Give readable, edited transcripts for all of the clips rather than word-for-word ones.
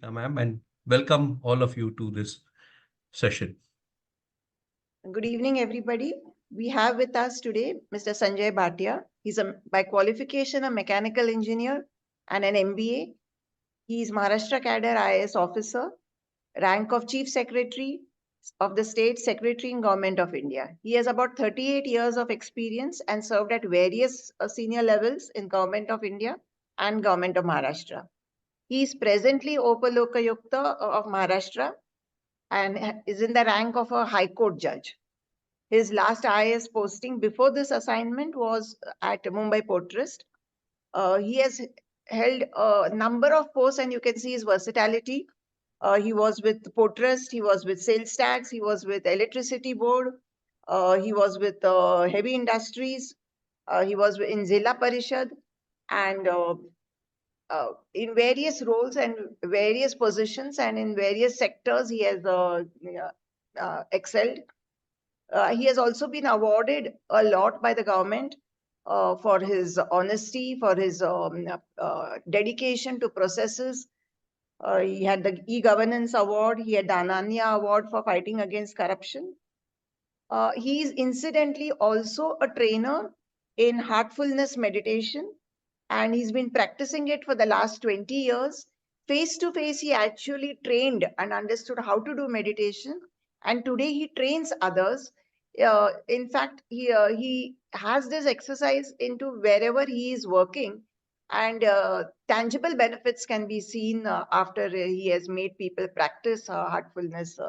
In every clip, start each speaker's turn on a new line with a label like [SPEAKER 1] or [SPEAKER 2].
[SPEAKER 1] ma'am, and welcome all of you to this session.
[SPEAKER 2] Good evening, everybody. We have with us today Mr. Sanjay Bhatia. He's by qualification a mechanical engineer and an MBA. He is Maharashtra Cadre IAS officer, rank of Chief Secretary of the State Secretary in Government of India. He has about 38 years of experience and served at various senior levels in Government of India and Government of Maharashtra. He is presently Upalokayukta of Maharashtra and is in the rank of a High Court judge. His last IAS posting before this assignment was at Mumbai Port Trust. He has held a number of posts, and you can see his versatility. He was with Port Trust, he was with Sales Tax, he was with Electricity Board, he was with Heavy Industries, he was in Zilla Parishad, and in various roles and various positions and in various sectors, he has excelled. He has also been awarded a lot by the government for his honesty, for his dedication to processes. He had the e-governance award. He had the Ananya award for fighting against corruption. He is incidentally also a trainer in heartfulness meditation, and he's been practicing it for the last 20 years. Face to face, he actually trained and understood how to do meditation, and today he trains others. In fact, he has this exercise into wherever he is working, and tangible benefits can be seen after he has made people practice heartfulness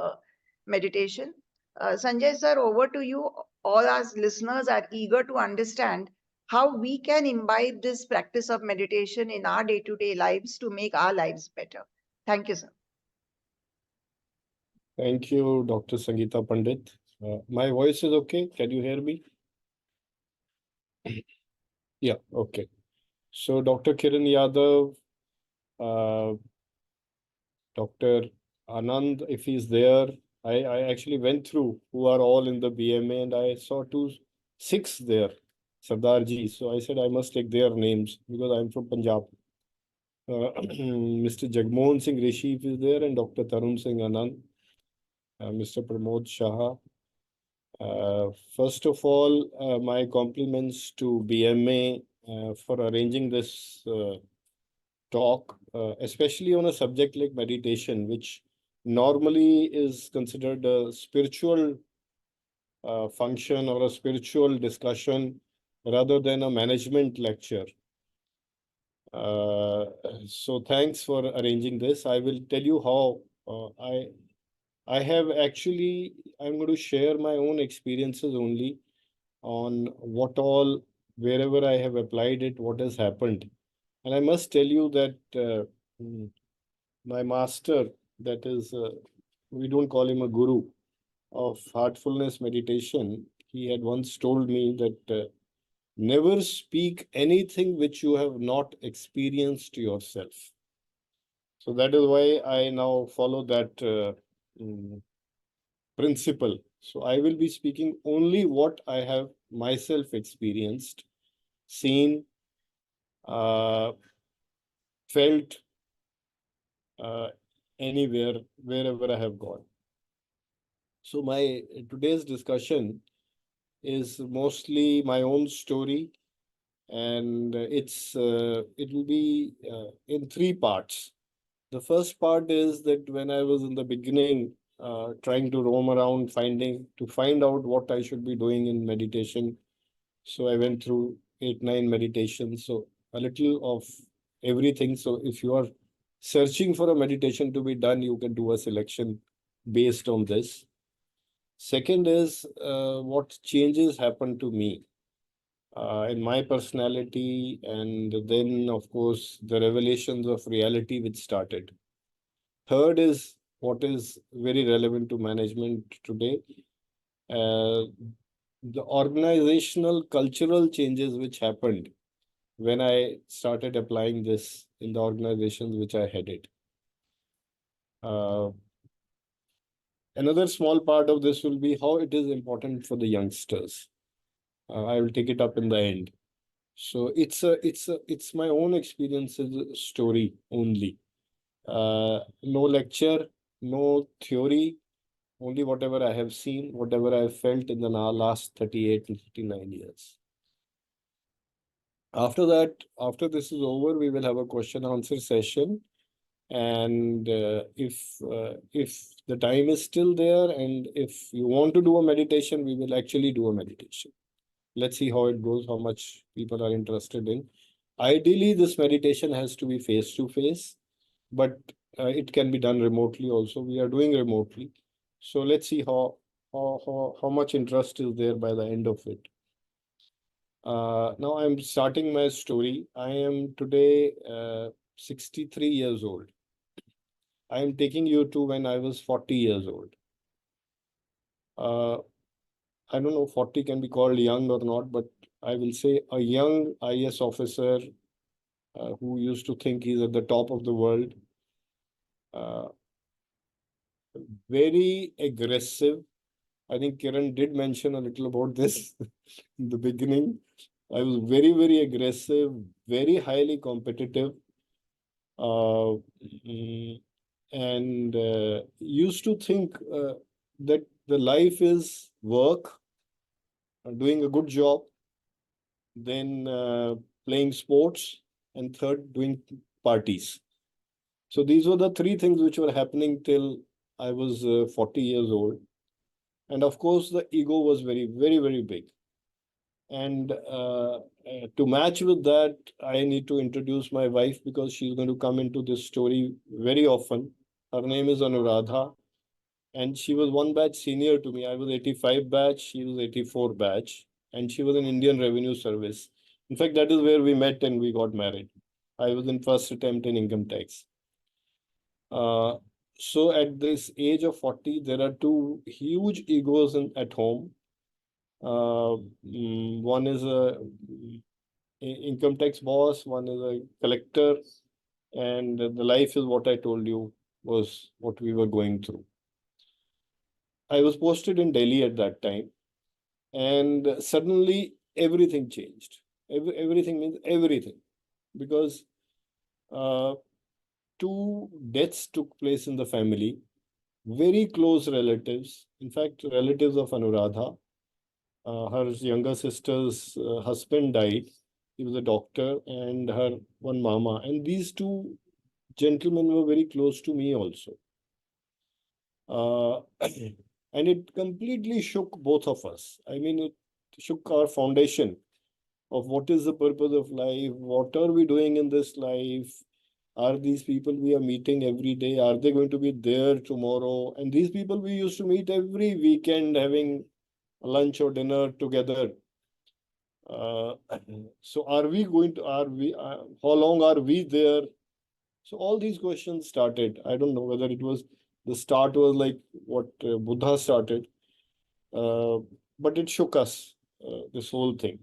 [SPEAKER 2] meditation. Sanjay sir, over to you. All our listeners are eager to understand how we can imbibe this practice of meditation in our day-to-day lives to make our lives better. Thank you, sir.
[SPEAKER 3] Thank you, Dr. Sangeeta Pandit. My voice is okay. Can you hear me? Yeah, okay. So, Dr. Kiran Yadav, Dr. Anand, if he's there, I actually went through who are all in the BMA and I saw six there, Sardarji. So I said I must take their names because I'm from Punjab. Mr. Jagmohan Singh Rishi is there and Dr. Tarun Singh Anand, Mr. Pramod Shah. First of all, my compliments to BMA for arranging this talk, especially on a subject like meditation, which normally is considered a spiritual function or a spiritual discussion rather than a management lecture. So thanks for arranging this. I will tell you how I have actually, I'm going to share my own experiences only on what all, wherever I have applied it, what has happened. And I must tell you that my master, that is, we don't call him a guru of heartfulness meditation, he had once told me that never speak anything which you have not experienced yourself. So that is why I now follow that principle. So I will be speaking only what I have myself experienced, seen, felt anywhere, wherever I have gone. So my today's discussion is mostly my own story, and it will be in three parts. The first part is that when I was in the beginning, trying to roam around, to find out what I should be doing in meditation. So I went through 8-9 meditations. So a little of everything. So if you are searching for a meditation to be done, you can do a selection based on this. Second is what changes happened to me in my personality, and then, of course, the revelations of reality which started. Third is what is very relevant to management today, the organizational cultural changes which happened when I started applying this in the organizations which I headed. Another small part of this will be how it is important for the youngsters. I will take it up in the end. So it's my own experiences story only. No lecture, no theory, only whatever I have seen, whatever I have felt in the last 38 to 59 years. After that, after this is over, we will have a question answer session. And if the time is still there, and if you want to do a meditation, we will actually do a meditation. Let's see how it goes, how much people are interested in. Ideally, this meditation has to be face to face, but it can be done remotely also. We are doing remotely. So let's see how much interest is there by the end of it. Now I'm starting my story. I am today 63 years old. I am taking you to when I was 40 years old. I don't know, 40 can be called young or not, but I will say a young IS officer who used to think he's at the top of the world. Uh, very aggressive. I think Kiran did mention a little about this in the beginning. I was very, very aggressive, very highly competitive, uh, and used to think that the life is work, doing a good job, then playing sports, and third, doing parties. So these were the three things which were happening till I was 40 years old. And of course, the ego was very, very, very big. And to match with that, I need to introduce my wife because she's going to come into this story very often. Her name is Anuradha, and she was one batch senior to me. I was 85 batch, she was 84 batch, and she was in Indian Revenue Service. In fact, that is where we met and we got married. I was in first attempt in income tax. So at this age of 40, there are two huge egos at home. One is a income tax boss, one is a collector, and the life is what I told you was what we were going through. I was posted in Delhi at that time, and suddenly everything changed. Everything means everything, because uh, two deaths took place in the family, very close relatives, in fact, relatives of Anuradha. Her younger sister's husband died. He was a doctor, and her one mama. And these two gentlemen were very close to me also. And it completely shook both of us. I mean, it shook our foundation of what is the purpose of life, what are we doing in this life, are these people we are meeting every day, are they going to be there tomorrow? And these people we used to meet every weekend, having lunch or dinner together. Uh, so are we going to, are we, how long are we there? So all these questions started. I don't know whether it was, the start was like what Buddha started, uh, but it shook us, this whole thing.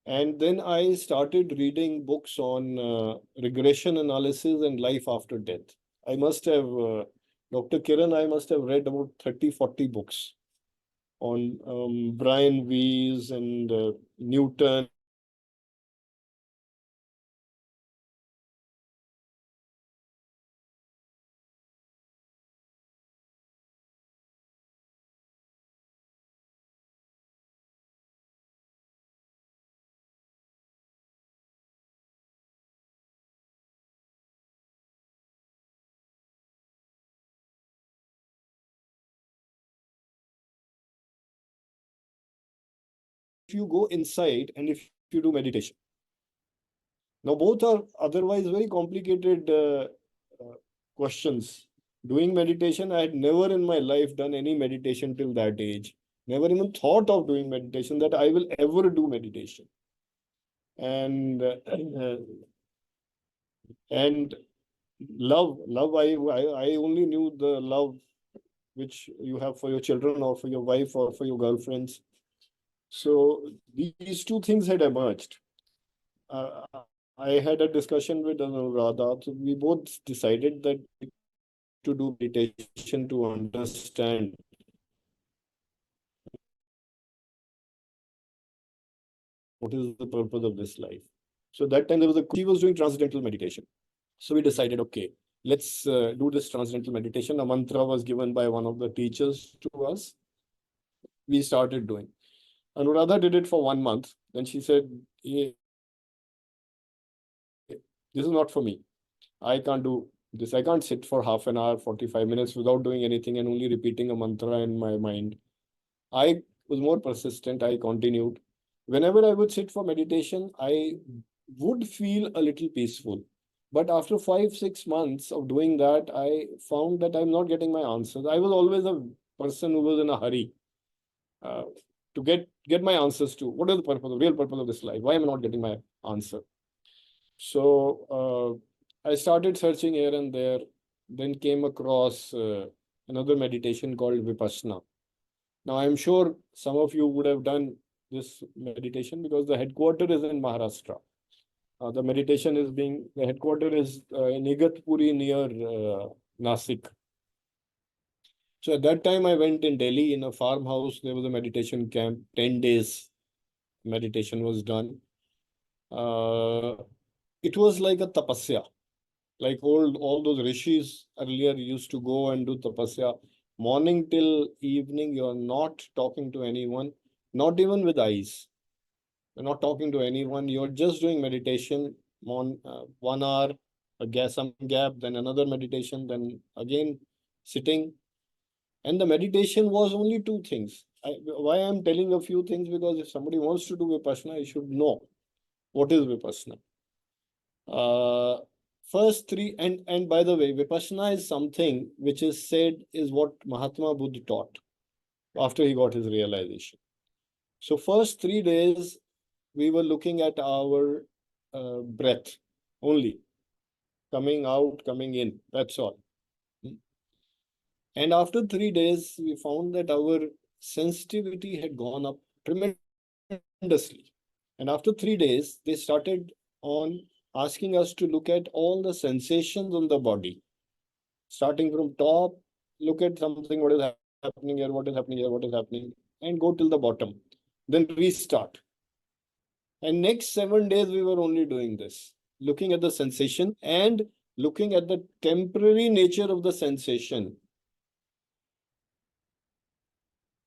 [SPEAKER 3] And then I started reading books on regression analysis and life after death. I must have, Dr. Kiran, I must have read about 30, 40 books on Brian Weiss and Newton and Einstein and if you go inside and if you do meditation. Now, both are otherwise very complicated uh, questions. Doing meditation, I had never in my life done any meditation till that age. Never even thought of doing meditation, that I will ever do meditation. And and love. I only knew the love which you have for your children or for your wife or for your girlfriends. So these two things had emerged. I had a discussion with Anuradha. So we both decided that we need to do meditation to understand what is the purpose of this life. So that time there was she was doing transcendental meditation. So we decided, okay, let's do this transcendental meditation. A mantra was given by one of the teachers to us. We started doing. Anuradha did it for 1 month. Then she said, "Hey, this is not for me. I can't do this. I can't sit for half an hour, 45 minutes without doing anything and only repeating a mantra in my mind." I was more persistent. I continued. Whenever I would sit for meditation, I would feel a little peaceful. But after 5, 6 months of doing that, I found that I'm not getting my answers. I was always a person who was in a hurry uh, to get my answers to what is the purpose, the real purpose of this life. Why am I not getting my answer? So I started searching here and there, then came across another meditation called Vipassana. Now, I'm sure some of you would have done this meditation because the headquarter is in Maharashtra. The headquarter is in Igatpuri near Nasik. So at that time, I went in Delhi in a farmhouse. There was a meditation camp. 10 days meditation was done. Uh, it was like a tapasya. Like all those rishis earlier used to go and do tapasya. Morning till evening, you're not talking to anyone, not even with eyes. You're not talking to anyone. You're just doing meditation on 1 hour, some gap, then another meditation, then again sitting. And the meditation was only two things. Why I'm telling a few things, because if somebody wants to do Vipassana, he should know what is Vipassana. Uh, First three, and by the way, Vipassana is something which is said is what Mahatma Buddha taught after he got his realization. So first 3 days, we were looking at our breath only, coming out, coming in. That's all. And after 3 days, we found that our sensitivity had gone up tremendously. And after 3 days, they started on asking us to look at all the sensations on the body, starting from top, look at something, what is happening here, what is happening here, what is happening, and go till the bottom. Then restart. And next 7 days, we were only doing this, looking at the sensation and looking at the temporary nature of the sensation.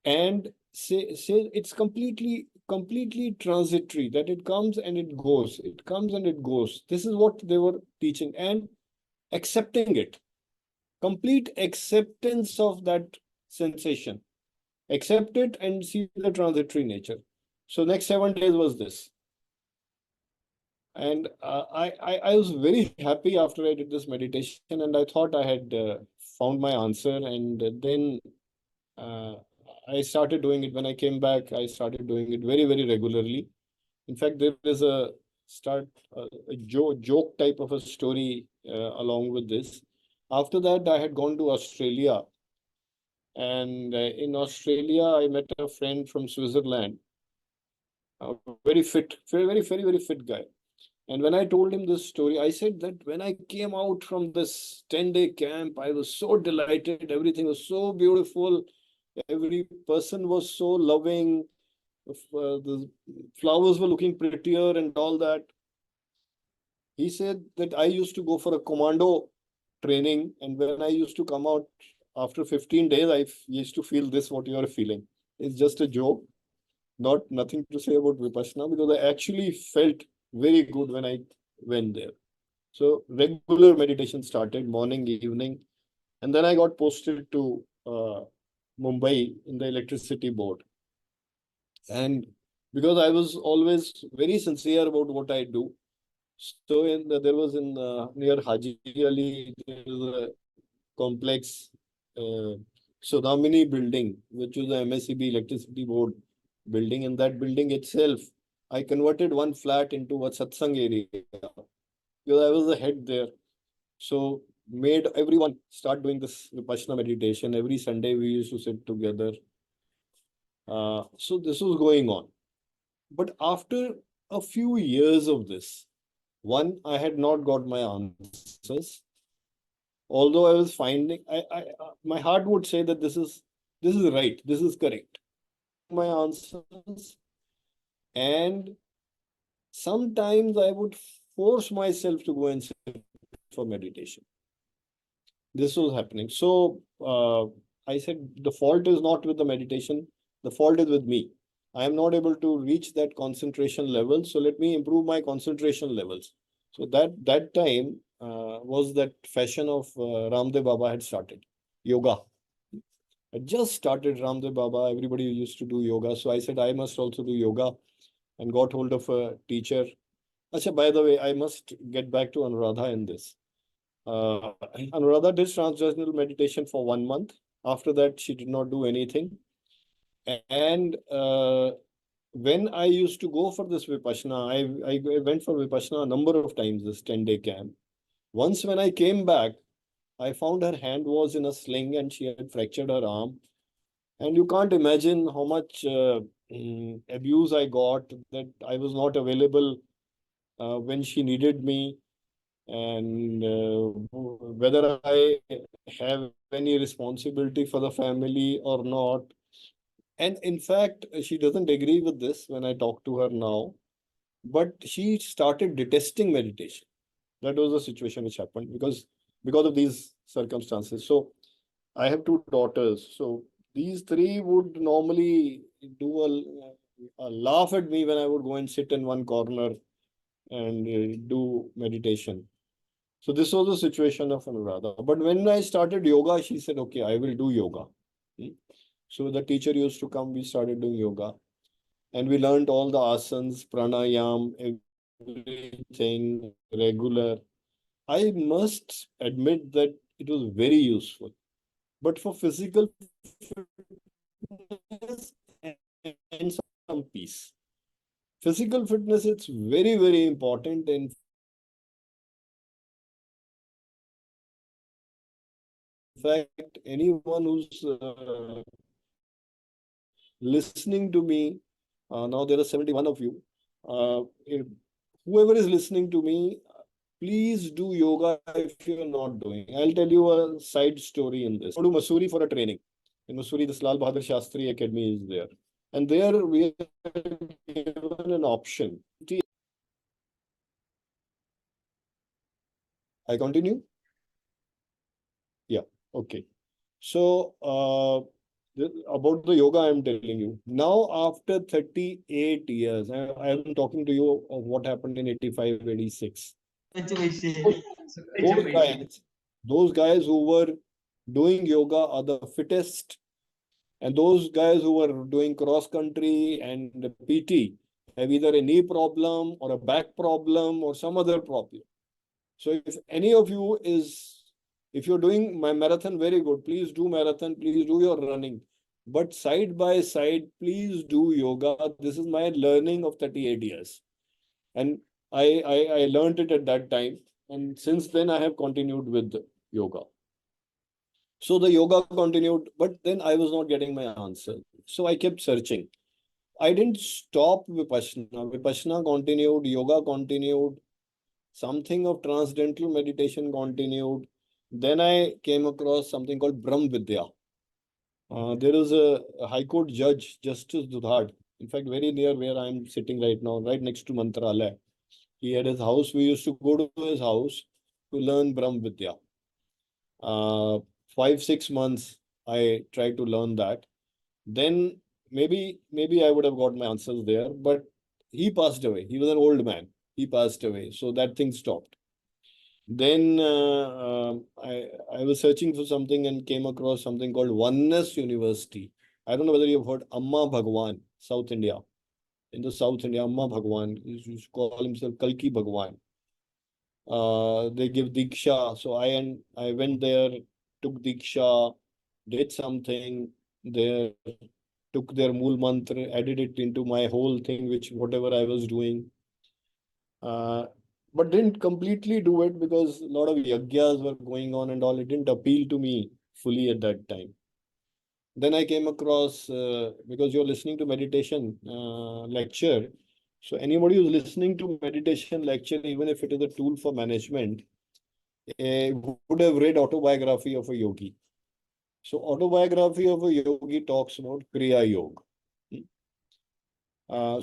[SPEAKER 3] And say it's completely transitory, that it comes and it goes, it comes and it goes. This is what they were teaching, and accepting it, complete acceptance of that sensation. Accept it and see the transitory nature. So next 7 days was this. And I was very happy after I did this meditation, and I thought I had found my answer. And then uh, I started doing it. When I came back, I started doing it very, very regularly. In fact, there is a joke type of a story along with this. After that, I had gone to Australia. And in Australia, I met a friend from Switzerland, a very fit, very fit guy. And when I told him this story, I said that when I came out from this 10-day camp, I was so delighted. Everything was so beautiful. Every person was so loving. The flowers were looking prettier and all that. He said that I used to go for a commando training. And when I used to come out after 15 days, I used to feel this, what you are feeling. It's just a joke, nothing to say about Vipassana, because I actually felt very good when I went there. So regular meditation started morning, evening, and then I got posted to Mumbai in the electricity board. And because I was always very sincere about what I do, so there was in near Haji Ali, there is a complex uh, Sodamini building, which was the MSCB electricity board building. In that building itself, I converted one flat into a satsang area because I was the head there. So made everyone start doing this Vipassana meditation. Every Sunday we used to sit together. So this was going on. But after a few years of this, one, I had not got my answers. Although I was finding, my heart would say that this is right, this is correct. My answers, and sometimes I would force myself to go and sit for meditation. This was happening. So I said, the fault is not with the meditation, the fault is with me. I am not able to reach that concentration level. So let me improve my concentration levels. So that time was that fashion of Ramdev Baba had started, yoga. I just started Ramdev Baba. Everybody used to do yoga. So I said, I must also do yoga, and got hold of a teacher. Acha, by the way, I must get back to Anuradha in this. Anuradha did transcendental meditation for 1 month. After that, she did not do anything. And when I used to go for this Vipassana, I went for Vipassana a number of times, this 10-day camp. Once when I came back, I found her hand was in a sling and she had fractured her arm. And you can't imagine how much abuse I got, that I was not available when she needed me, and whether I have any responsibility for the family or not. And in fact, she doesn't agree with this when I talk to her now, but she started detesting meditation. That was the situation which happened because of these circumstances. So I have two daughters. So these three would normally do a laugh at me when I would go and sit in one corner and do meditation. So this was the situation of Anuradha. But when I started yoga, she said, okay, I will do yoga. So the teacher used to come, we started doing yoga. And we learned all the asanas, pranayam, everything regular. I must admit that it was very useful. But for physical fitness and some peace. Physical fitness, it's very, very important. In fact, anyone who's listening to me, now there are 71 of you. If whoever is listening to me, please do yoga if you're not doing. I'll tell you a side story in this. I go to Mussoorie for a training. In Mussoorie, this Lal Bahadur Shastri Academy is there. And there we are given an option. I continue? Yeah, okay. So, about the yoga, I'm telling you. Now, after 38 years, I'm talking to you of what happened in 85, 86. Those guys, those guys who were doing yoga are the fittest, and those guys who were doing cross country and PT have either a knee problem or a back problem or some other problem. So if any of you is, if you're doing my marathon, very good. Please do marathon, please do your running. But side by side, please do yoga. This is my learning of 38 years. And I learned it at that time. And since then, I have continued with yoga. So the yoga continued, but then I was not getting my answer. So I kept searching. I didn't stop Vipassana. Vipassana continued, yoga continued, something of transcendental meditation continued. Then I came across something called Brahm Vidya. There is a High Court judge, Justice Dudhad, in fact, very near where I'm sitting right now, right next to Mantralaya. He had his house. We used to go to his house to learn Brahm Vidya. 5, 6 months, I tried to learn that. Then maybe I would have got my answers there, but he passed away. He was an old man. He passed away. So that thing stopped. Then I was searching for something and came across something called Oneness University. I don't know whether you've heard Amma Bhagwan, South India. In the South India, Amma Bhagwan, he used to call himself Kalki Bhagwan. They give Diksha. So I went there, took Diksha, did something there, took their Mool Mantra, added it into my whole thing, which whatever I was doing. But didn't completely do it because a lot of yagyas were going on and all. It didn't appeal to me fully at that time. Then I came across, because you're listening to meditation lecture. So anybody who's listening to meditation lecture, even if it is a tool for management, would have read autobiography of a yogi. So autobiography of a yogi talks about Kriya Yoga.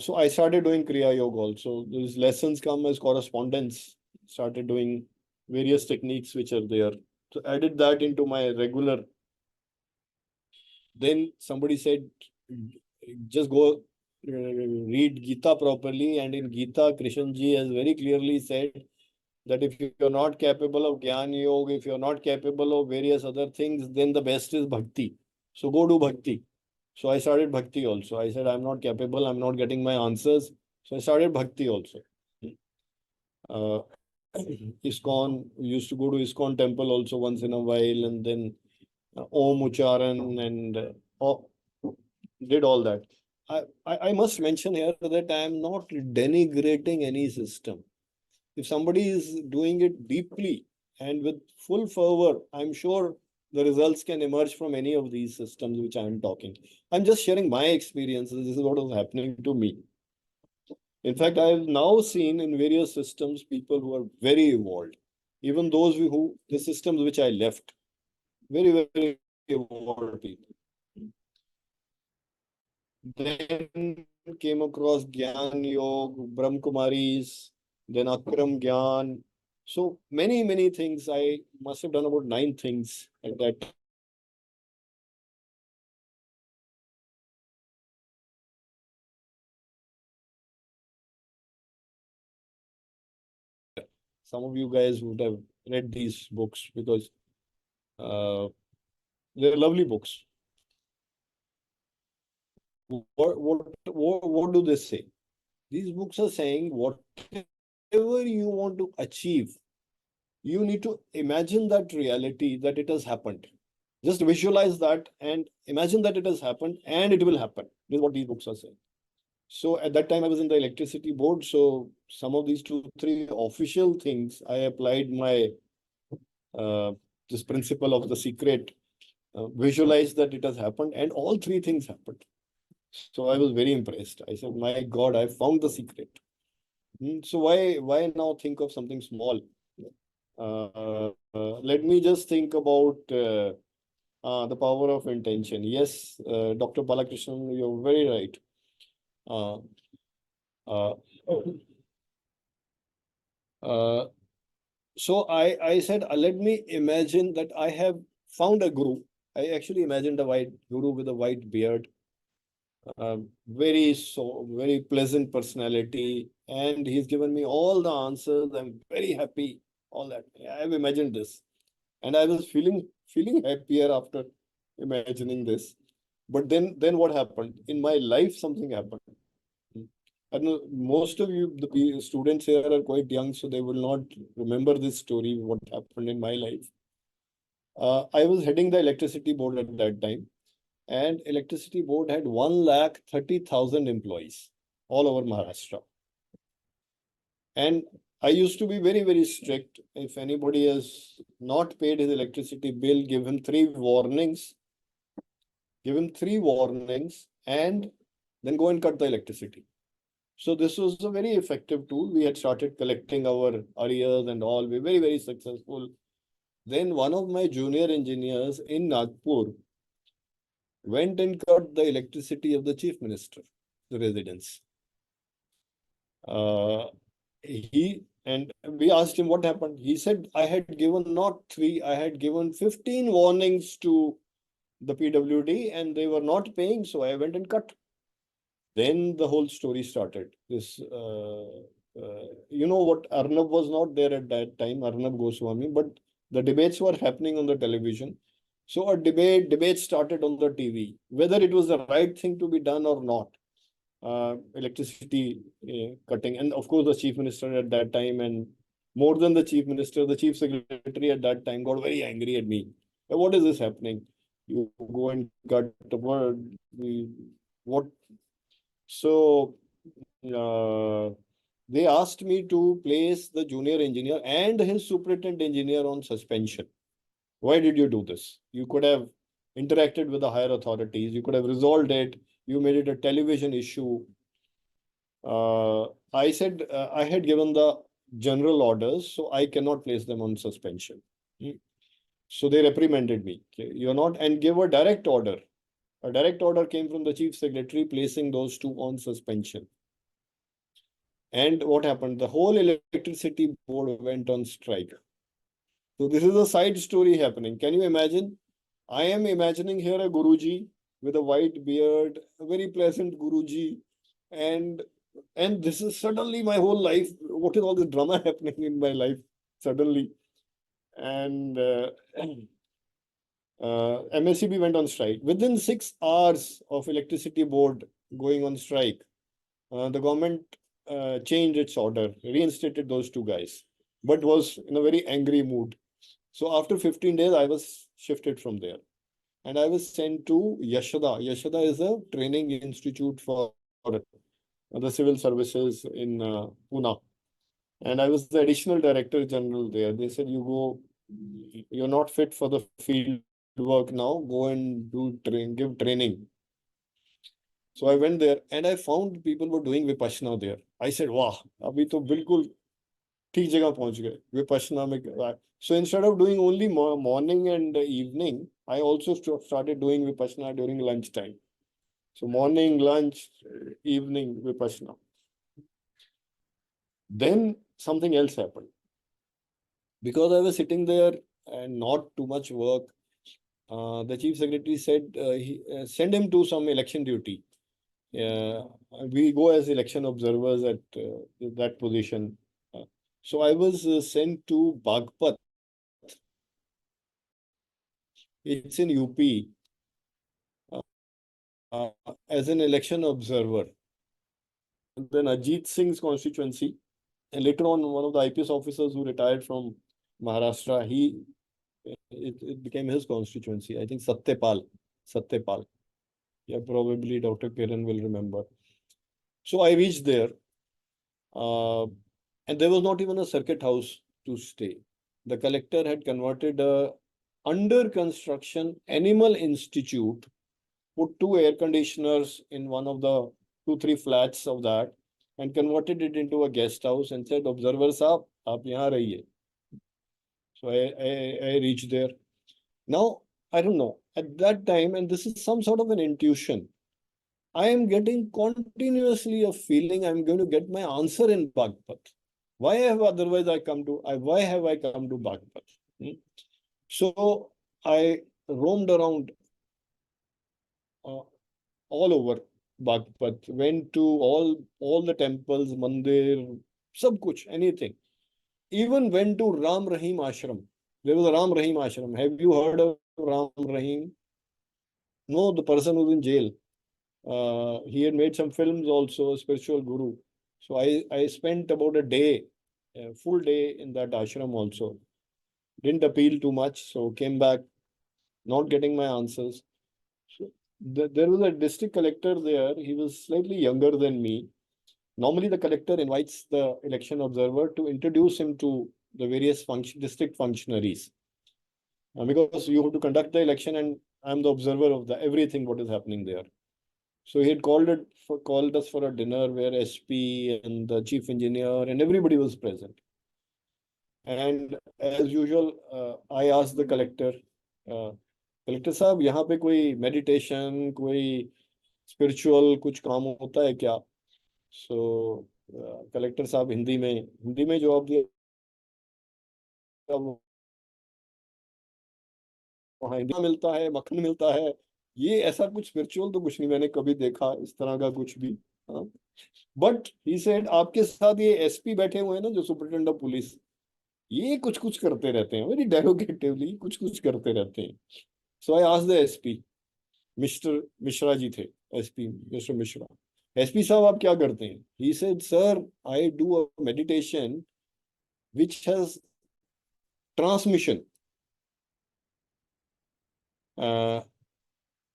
[SPEAKER 3] So I started doing Kriya Yoga also. These lessons come as correspondence. Started doing various techniques which are there. So added that into my regular. Then somebody said, just go read Gita properly. And in Gita, Krishnji has very clearly said that if you're not capable of Gyan Yoga, if you're not capable of various other things, then the best is Bhakti. So go do Bhakti. So I started Bhakti also. I said, I'm not capable, I'm not getting my answers. So I started Bhakti also. Uh, ISKCON, we used to go to ISKCON temple also once in a while, and then Om Ucharan, and did all that. I must mention here that I am not denigrating any system. If somebody is doing it deeply and with full fervor, I'm sure the results can emerge from any of these systems which I am talking. I'm just sharing my experiences. This is what was happening to me. In fact, I have now seen in various systems people who are very evolved, even those who the systems which I left, very, very evolved people. Then came across Gyan Yoga, Brahm Kumaris, then Akram Gyan. So many, many things. I must have done about 9 things at that time. Some of you guys would have read these books because uh, they're lovely books. What do they say? These books are saying whatever you want to achieve, you need to imagine that reality, that it has happened. Just visualize that and imagine that it has happened and it will happen. This is what these books are saying. So at that time, I was in the electricity board. So some of these 2, 3 official things, I applied my this principle of the secret, visualize that it has happened, and all 3 things happened. So I was very impressed. I said, my God, I found the secret. So why now think of something small? Let me just think about the power of intention. Yes, Dr. Balakrishnan, you're very right. Uh, uh, uh, so I said, let me imagine that I have found a guru. I actually imagined a white guru with a white beard, very pleasant personality, and he's given me all the answers. I'm very happy. All that I've imagined this, and I was feeling happier after imagining this. But then what happened in my life? Something happened. I know most of you, the students here, are quite young, so they will not remember this story. What happened in my life? I was heading the electricity board at that time, and electricity board had 1,30,000 employees all over Maharashtra. And I used to be very, very strict. If anybody has not paid his electricity bill, give him 3 warnings. Give him 3 warnings, and then go and cut the electricity. So this was a very effective tool. We had started collecting our arrears and all. We were very, very successful. Then one of my junior engineers in Nagpur went and cut the electricity of the chief minister, the residence. And we asked him what happened. He said, I had given not 3, I had given 15 warnings to the PWD and they were not paying. So I went and cut. Then the whole story started. You know what? Arnab was not there at that time, Arnab Goswami, but the debates were happening on the television. So a debate started on the TV, whether it was the right thing to be done or not. Electricity cutting, and of course the chief minister at that time, and more than the chief minister, the chief secretary at that time got very angry at me. What is this happening? You go and cut the word. What? So they asked me to place the junior engineer and his superintendent engineer on suspension. Why did you do this? You could have interacted with the higher authorities. You could have resolved it. You made it a television issue. I said I had given the general orders, so I cannot place them on suspension. So they reprimanded me. Okay, you're not, and gave a direct order. A direct order came from the chief secretary placing those 2 on suspension. And what happened? The whole electricity board went on strike. So this is a side story happening. Can you imagine? I am imagining here a Guruji with a white beard, a very pleasant Guruji, and this is suddenly my whole life. What is all this drama happening in my life suddenly? And MSCB went on strike. Within 6 hours of electricity board going on strike, the government changed its order, reinstated those two guys, but was in a very angry mood. So after 15 days, I was shifted from there. And I was sent to Yashoda. Yashoda is a training institute for the civil services in Pune. And I was the additional director general there. They said, you go, you're not fit for the field work now, go and give training. So I went there and I found people were doing Vipassana there. I said, wow, abhi to bilkul ठीक जगह पहुंच गए विपश्यना में. So instead of doing only morning and evening, I also started doing vipassana during lunch time. So morning, lunch, evening vipassana. Then something else happened. Because I was sitting there and not too much work, the chief secretary said send him to some election duty. We go as election observers at that position. So I was sent to Bagpat. It's in UP as an election observer. And then Ajit Singh's constituency, and later on, one of the IPS officers who retired from Maharashtra, it became his constituency. I think Satyapal. Yeah, probably Dr. Kiran will remember. So I reached there, and there was not even a circuit house to stay. The collector had converted a under construction animal institute, put 2 air conditioners in one of the 2-3 flats of that, and converted it into a guest house and said, observer saab, aap yahan rahiye. So I reached there. Now, I don't know, at that time, and this is some sort of an intuition, I am getting continuously a feeling I'm going to get my answer in Bagpat. Why have I come to Bagpat? So I roamed around all over Bagpat, went to all the temples, mandir, sab kuch, anything. Even went to Ram Rahim Ashram. There was a Ram Rahim Ashram. Have you heard of Ram Rahim? No, the person who's in jail. He had made some films also, a spiritual guru. So I spent about a full day in that ashram also. Didn't appeal too much, so came back, not getting my answers. So there was a district collector there. He was slightly younger than me. Normally, the collector invites the election observer to introduce him to the various district functionaries. Because you have to conduct the election and I'm the observer of everything what is happening there. So he had called us for a dinner where SP and the chief engineer and everybody was present. And as usual, I asked the collector, collector साहब यहाँ पे कोई meditation, कोई spiritual कुछ काम होता है क्या? So collector साहब हिंदी में जवाब दिया, वहाँ हिंदी मिलता है, मक्खन मिलता है, ये ऐसा कुछ स्पिरिचुअल तो कुछ नहीं मैंने कभी देखा इस तरह का कुछ भी. बट ही सेड आपके साथ ये एसपी बैठे हुए हैं ना जो सुपरिटेंडेंट ऑफ पुलिस, ये कुछ कुछ करते रहते हैं, वेरी डेरोगेटिवली कुछ कुछ करते रहते हैं. So I asked the SP, mister Mishra ji थे एसपी, मिस्टर मिश्रा, एसपी साहब आप क्या करते हैं? He said sir I do a meditation which has transmission.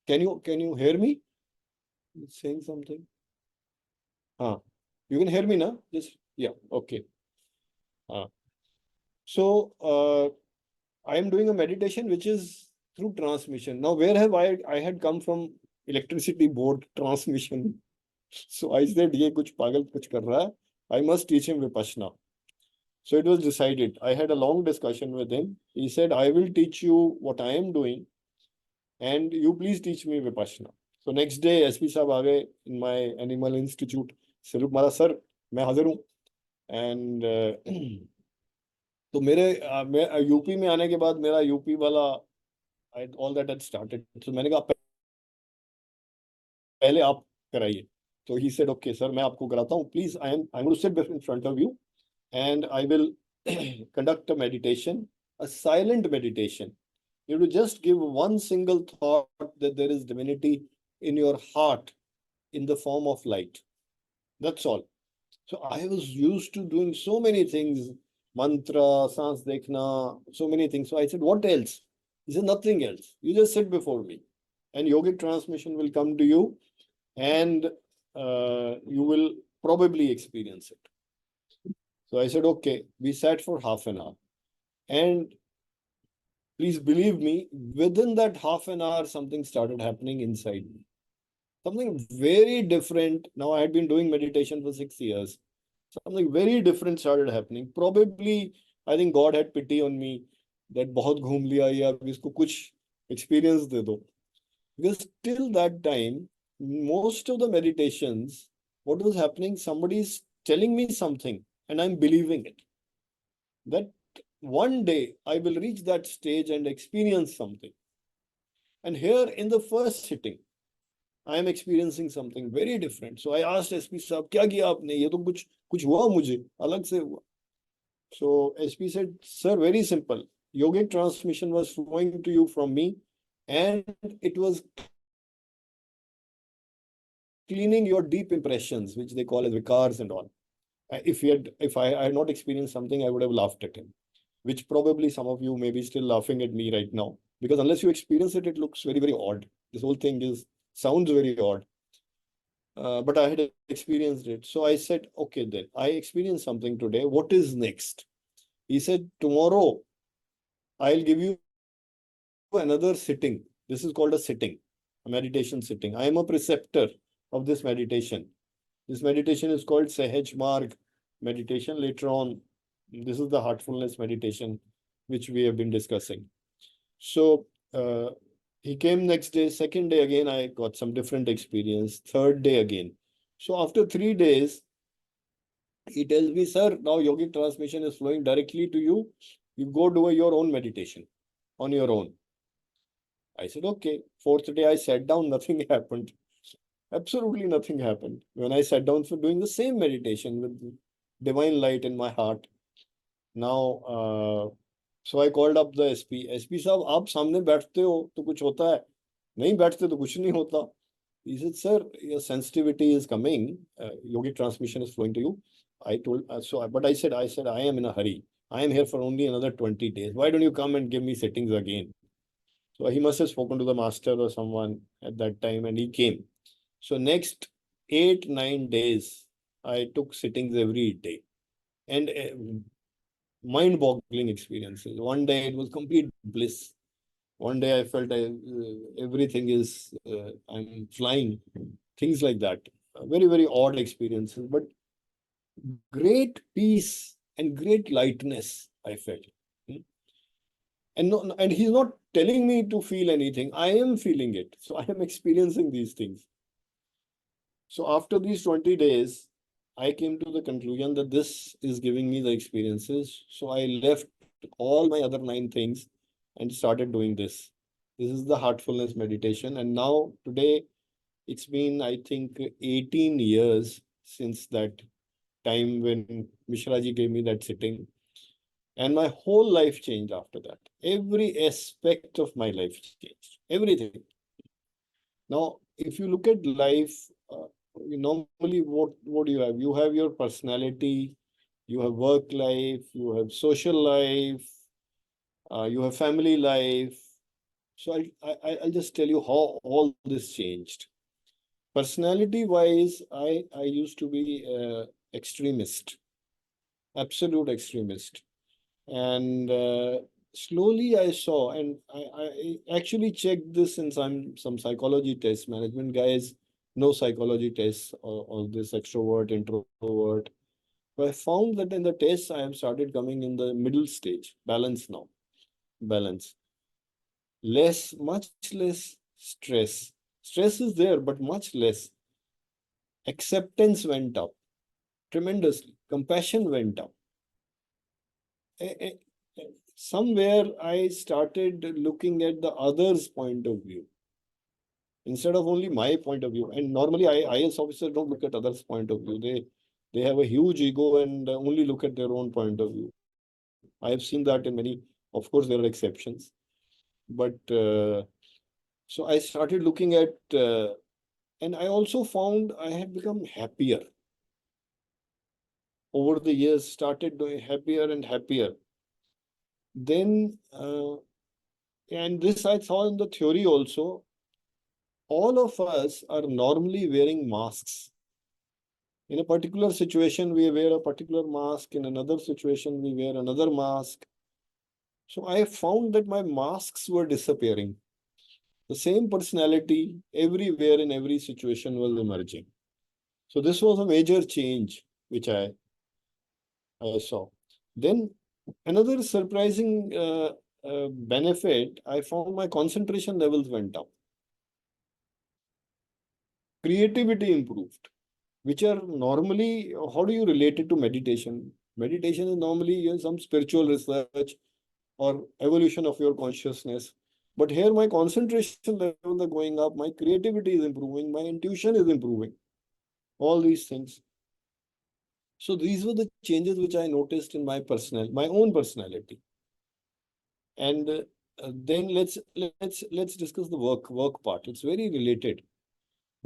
[SPEAKER 3] Can you hear me? It's saying something. You can hear me now? Just yeah, okay. So I am doing a meditation which is through transmission. Now, where have I had come from electricity board transmission. So I said, ये कुछ पागल कुछ कर रहा है. I must teach him Vipassana. So it was decided. I had a long discussion with him. He said, I will teach you what I am doing and you please teach me Vipassana. So next day, SP साहब आ गए in my animal institute. Salute मारा, sir, मैं हाजिर हूँ. And तो मैं UP में आने के बाद मेरा यूपी वाला all that had started. So मैंने कहा पहले आप कराइए. So he said, okay sir, मैं आपको कराता हूँ. Please, I'm going to sit in front of you and I will conduct a meditation, a silent meditation. You have to just give one single thought that there is divinity in your heart in the form of light. That's all. So I was used to doing so many things, mantra, sans dekhna, so many things. So I said, what else? He said, nothing else. You just sit before me and yogic transmission will come to you and you will probably experience it. So I said, okay. We sat for half an hour. And please believe me, within that half an hour, something started happening inside me. Something very different. Now I had been doing meditation for 6 years. Something very different started happening. Probably, I think God had pity on me that बहुत घूम लिया या अब इसको कुछ experience दे दो. Because till that time, most of the meditations, what was happening, somebody is telling me something and I'm believing it. That one day I will reach that stage and experience something. And here in the first sitting, I am experiencing something very different. So I asked SP साहब क्या किया आपने ये तो कुछ हुआ मुझे अलग से हुआ. So SP said, sir, very simple. Yogic transmission was flowing to you from me and it was cleaning your deep impressions, which they call as vikars and all. If I had not experienced something, I would have laughed at him, which probably some of you may be still laughing at me right now, because unless you experience it, it looks very, very odd. This whole thing sounds very odd. But I had experienced it. So I said, okay, then I experienced something today. What is next? He said, tomorrow I'll give you another sitting. This is called a sitting, a meditation sitting. I am a preceptor of this meditation. This meditation is called Sahaj Marg meditation. Later on, this is the heartfulness meditation, which we have been discussing. So he came next day. Second day again, I got some different experience. Third day again. So after 3 days, he tells me, sir, now yogic transmission is flowing directly to you. You go do your own meditation on your own. I said, okay. Fourth day, I sat down, nothing happened. Absolutely nothing happened. When I sat down for doing the same meditation with divine light in my heart. Now, so I called up the SP. SP साहब, आप सामने बैठते हो तो कुछ होता है, नहीं बैठते तो कुछ नहीं होता. He said, sir, your sensitivity is coming. Yogic transmission is flowing to you. I told, but I said, I am in a hurry. I am here for only another 20 days. Why don't you come and give me sittings again? So he must have spoken to the master or someone at that time and he came. So next 8-9 days, I took sittings every day and mind-boggling experiences. One day it was complete bliss. One day I felt everything is, I'm flying, things like that. Very, very odd experiences, but great peace and great lightness I felt. And no, and he's not telling me to feel anything. I am feeling it. So I am experiencing these things. So after these 20 days, I came to the conclusion that this is giving me the experiences. So I left all my other 9 things and started doing this. This is the heartfulness meditation. And now today, it's been, I think, 18 years since that time when Mishraji gave me that sitting. And my whole life changed after that. Every aspect of my life changed. Everything. Now, if you look at life, normally what do you have? You have your personality, you have work life, you have social life, you have family life. So I'll just tell you how all this changed. Personality wise, I used to be extremist, absolute extremist. And slowly I saw, and I actually checked this in some psychology tests. Management guys know psychology tests or this extrovert, introvert. But I found that in the tests, I have started coming in the middle stage, balance now, balance. Much less stress. Stress is there, but much less. Acceptance went up tremendously. Compassion went up. somewhere I started looking at the other's point of view instead of only my point of view. And normally, IAS officers don't look at others' point of view. They have a huge ego and only look at their own point of view. I have seen that in many. Of course, there are exceptions, but so I started looking at, and I also found I had become happier over the years. Started doing happier and happier. Then, and this I saw in the theory also. All of us are normally wearing masks. In a particular situation, we wear a particular mask. In another situation, we wear another mask. So I found that my masks were disappearing. The same personality everywhere in every situation was emerging. So this was a major change which I saw. Then another surprising benefit, I found my concentration levels went up. Creativity improved, which are normally, how do you relate it to meditation? Meditation is normally some spiritual research or evolution of your consciousness. But here my concentration levels are going up, my creativity is improving, my intuition is improving, all these things. So these were the changes which I noticed in my own personality. And then let's discuss the work part. It's very related.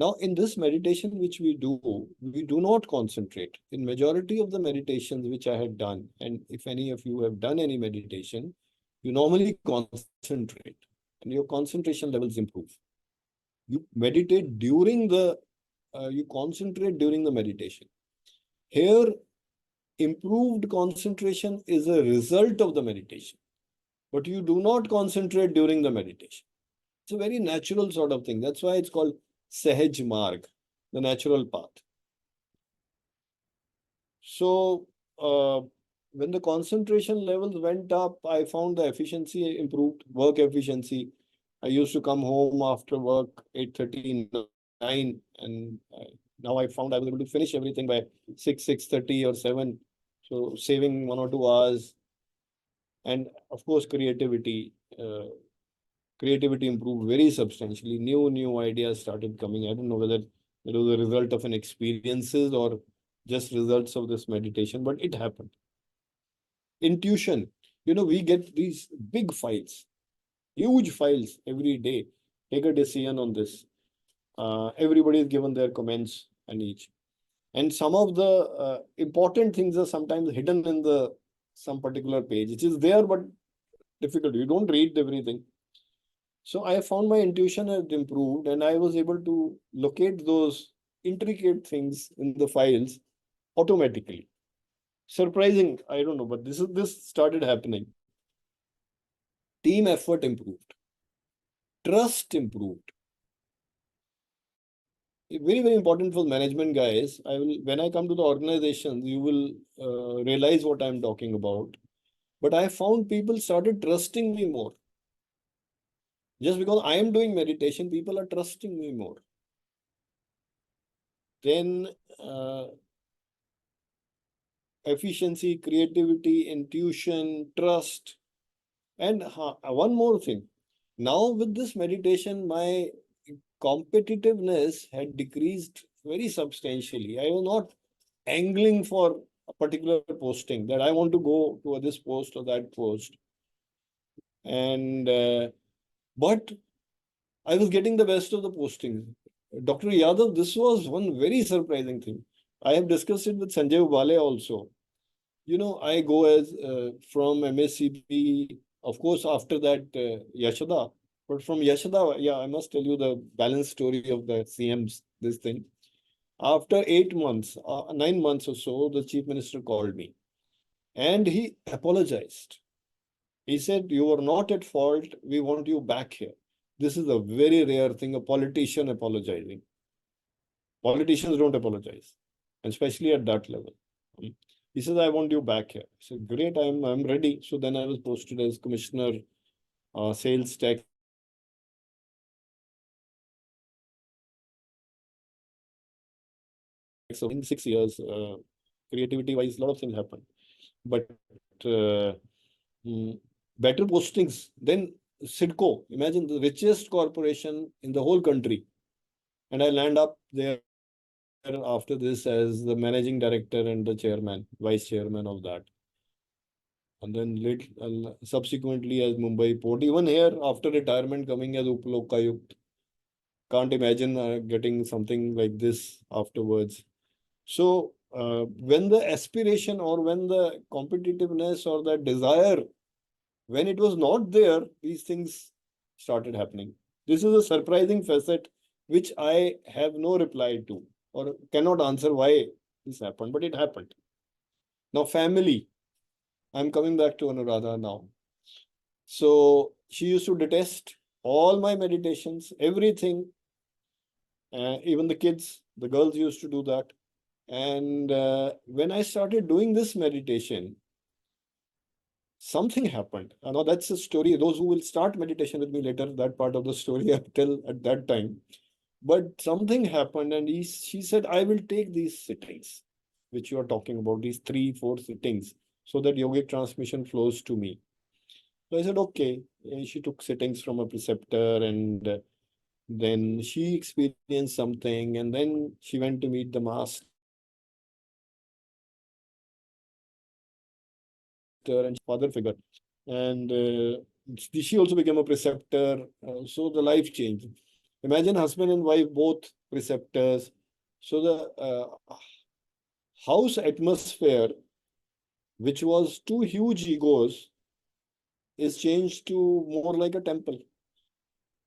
[SPEAKER 3] Now, in this meditation which we do not concentrate. In majority of the meditations which I had done, and if any of you have done any meditation, you normally concentrate and your concentration levels improve. You meditate during you concentrate during the meditation. Here, improved concentration is a result of the meditation, but you do not concentrate during the meditation. It's a very natural sort of thing. That's why it's called Sahaj Marg, the natural path. So, when the concentration levels went up, I found the efficiency improved, work efficiency. I used to come home after work 8:30, 9, and now I found I was able to finish everything by 6, 6:30 or 7. So saving 1 or 2 hours. And of course, creativity improved very substantially. New ideas started coming. I don't know whether it was a result of an experiences or just results of this meditation, but it happened. Intuition, we get these big files, huge files every day. Take a decision on this. Everybody is given their comments and each. And some of the important things are sometimes hidden in the some particular page. It is there, but difficult. You don't read everything. So I found my intuition had improved and I was able to locate those intricate things in the files automatically. Surprising, I don't know, but this started happening. Team effort improved. Trust improved. Very, very important for management guys. When I come to the organizations, you will realize what I'm talking about. But I found people started trusting me more. Just because I am doing meditation, people are trusting me more. Then efficiency, creativity, intuition, trust. And one more thing. Now with this meditation, my competitiveness had decreased very substantially. I was not angling for a particular posting that I want to go to this post or that post. And but I was getting the best of the postings. Dr. Yadav, this was one very surprising thing. I have discussed it with Sanjay also. I go as from MSCP, of course, after that Yashoda. But from Yashoda, yeah, I must tell you the balanced story of the CM's, this thing. After 8 months, 9 months or so, the chief minister called me and he apologized. He said, "You are not at fault. We want you back here." This is a very rare thing, a politician apologizing. Politicians don't apologize, especially at that level. He says, "I want you back here." I said, "Great, I'm ready." So then I was posted as commissioner, sales tax so in 6 years, creativity wise, a lot of things happened. But uh, mm, better postings than Sidco. Imagine the richest corporation in the whole country. And I land up there after this as the managing director and the chairman, vice chairman of that. And then subsequently as Mumbai Port. Even here, after retirement, coming as Uplokayukt. Can't imagine getting something like this afterwards. So when the aspiration or when the competitiveness or the desire, when it was not there, these things started happening. This is a surprising facet which I have no reply to or cannot answer why this happened, but it happened. Now, family. I'm coming back to Anuradha now. So she used to detest all my meditations, everything. Even the kids, the girls used to do that. And when I started doing this meditation, something happened. Now that's a story. Those who will start meditation with me later, that part of the story I tell at that time. But something happened, and she said, I will take these sittings, which you are talking about, these 3-4 sittings, so that yogic transmission flows to me. So I said, okay. And she took sittings from a preceptor, and then she experienced something, and then she went to meet the master, and she became a preceptor, and she became a father figure. And she also became a preceptor. So the life changed. Imagine husband and wife, both preceptors. So the house atmosphere, which was two huge egos, is changed to more like a temple.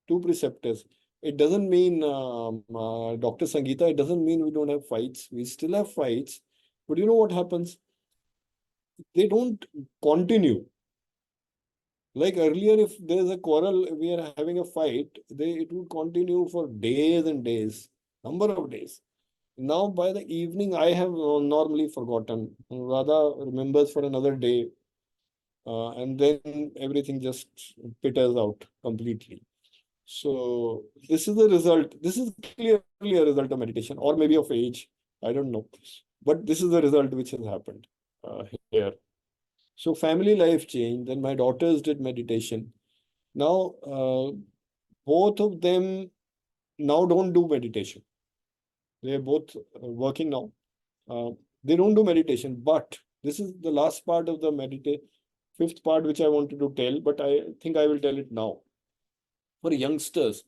[SPEAKER 3] Two preceptors. It doesn't mean, Dr. Sangeeta, it doesn't mean we don't have fights. We still have fights. But you know what happens? They don't continue. Like earlier, if there's a quarrel, we are having a fight, it would continue for days and days, number of days. Now, by the evening, I have normally forgotten. Radha remembers for another day, and then everything just peters out completely. So this is the result. This is clearly a result of meditation, or maybe of age. I don't know, but this is the result which has happened here. So family life changed. Then my daughters did meditation. Now both of them now don't do meditation. They are both working now. They don't do meditation, but this is the last part of the meditate, fifth part which I wanted to tell, but I think I will tell it now. For youngsters,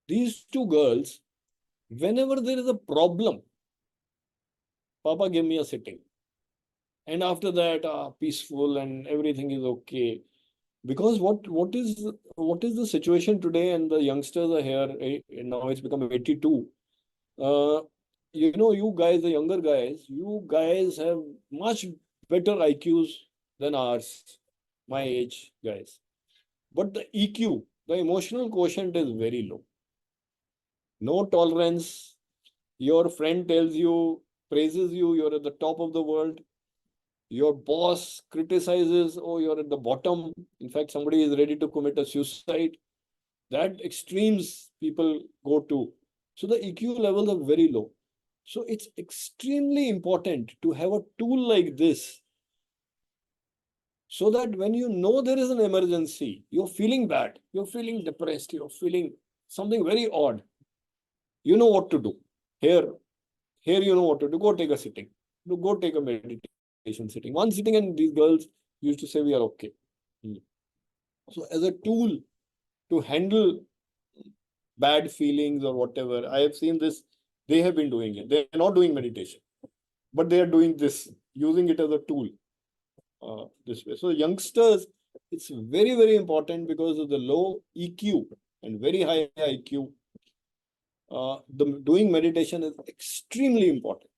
[SPEAKER 3] these two girls, whenever there is a problem, Papa, give me a sitting. And after that, peaceful and everything is okay. Because what is the situation today? And the youngsters are here. Now it's become 82. You guys, the younger guys, you guys have much better IQs than ours, my age guys. But the EQ, the emotional quotient is very low. No tolerance. Your friend tells you, praises you, you're at the top of the world. Your boss criticizes, oh, you're at the bottom. In fact, somebody is ready to commit a suicide. That extremes people go to. So the EQ levels are very low. So it's extremely important to have a tool like this, so that when you know there is an emergency, you're feeling bad, you're feeling depressed, you're feeling something very odd, you know what to do. Here you know what to do. Go take a sitting. Go take a meditation sitting. One sitting, and these girls used to say we are okay. So as a tool to handle bad feelings or whatever, I have seen this. They have been doing it. They are not doing meditation, but they are doing this, using it as a tool this way. So youngsters, it's very, very important because of the low EQ and very high IQ. The doing meditation is extremely important.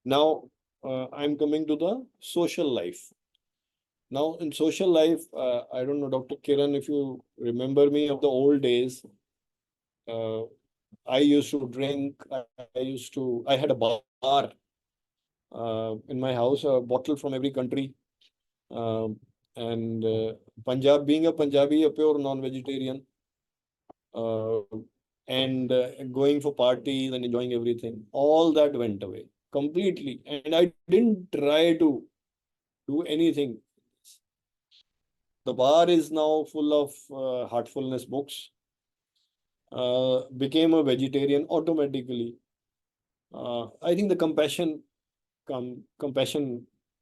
[SPEAKER 3] Now, I'm coming to the social life. Now, in social life, I don't know, Dr. Kiran, if you remember me of the old days, I used to drink. I had a bar in my house, a bottle from every country. And Punjab, being a Punjabi, a pure non-vegetarian, uh, and going for parties and enjoying everything, all that went away completely. And I didn't try to do anything. the bar is now full of heartfulness books. Became a vegetarian automatically. I think the compassion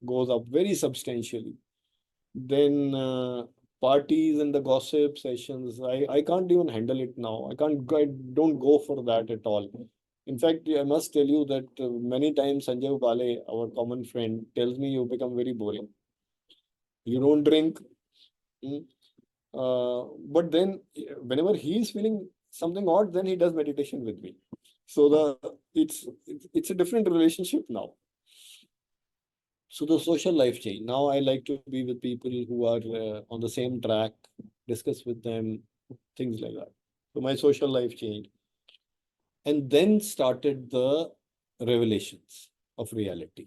[SPEAKER 3] goes up very substantially. Then parties and the gossip sessions, I can't even handle it now. I don't go for that at all. In fact, I must tell you that many times Sanjay Bale, our common friend, tells me you become very boring. You don't drink. Mm. But then whenever he is feeling something odd, then he does meditation with me. So it's a different relationship now. So the social life change. Now I like to be with people who are on the same track, discuss with them, things like that. So my social life changed. And then started the revelations of reality.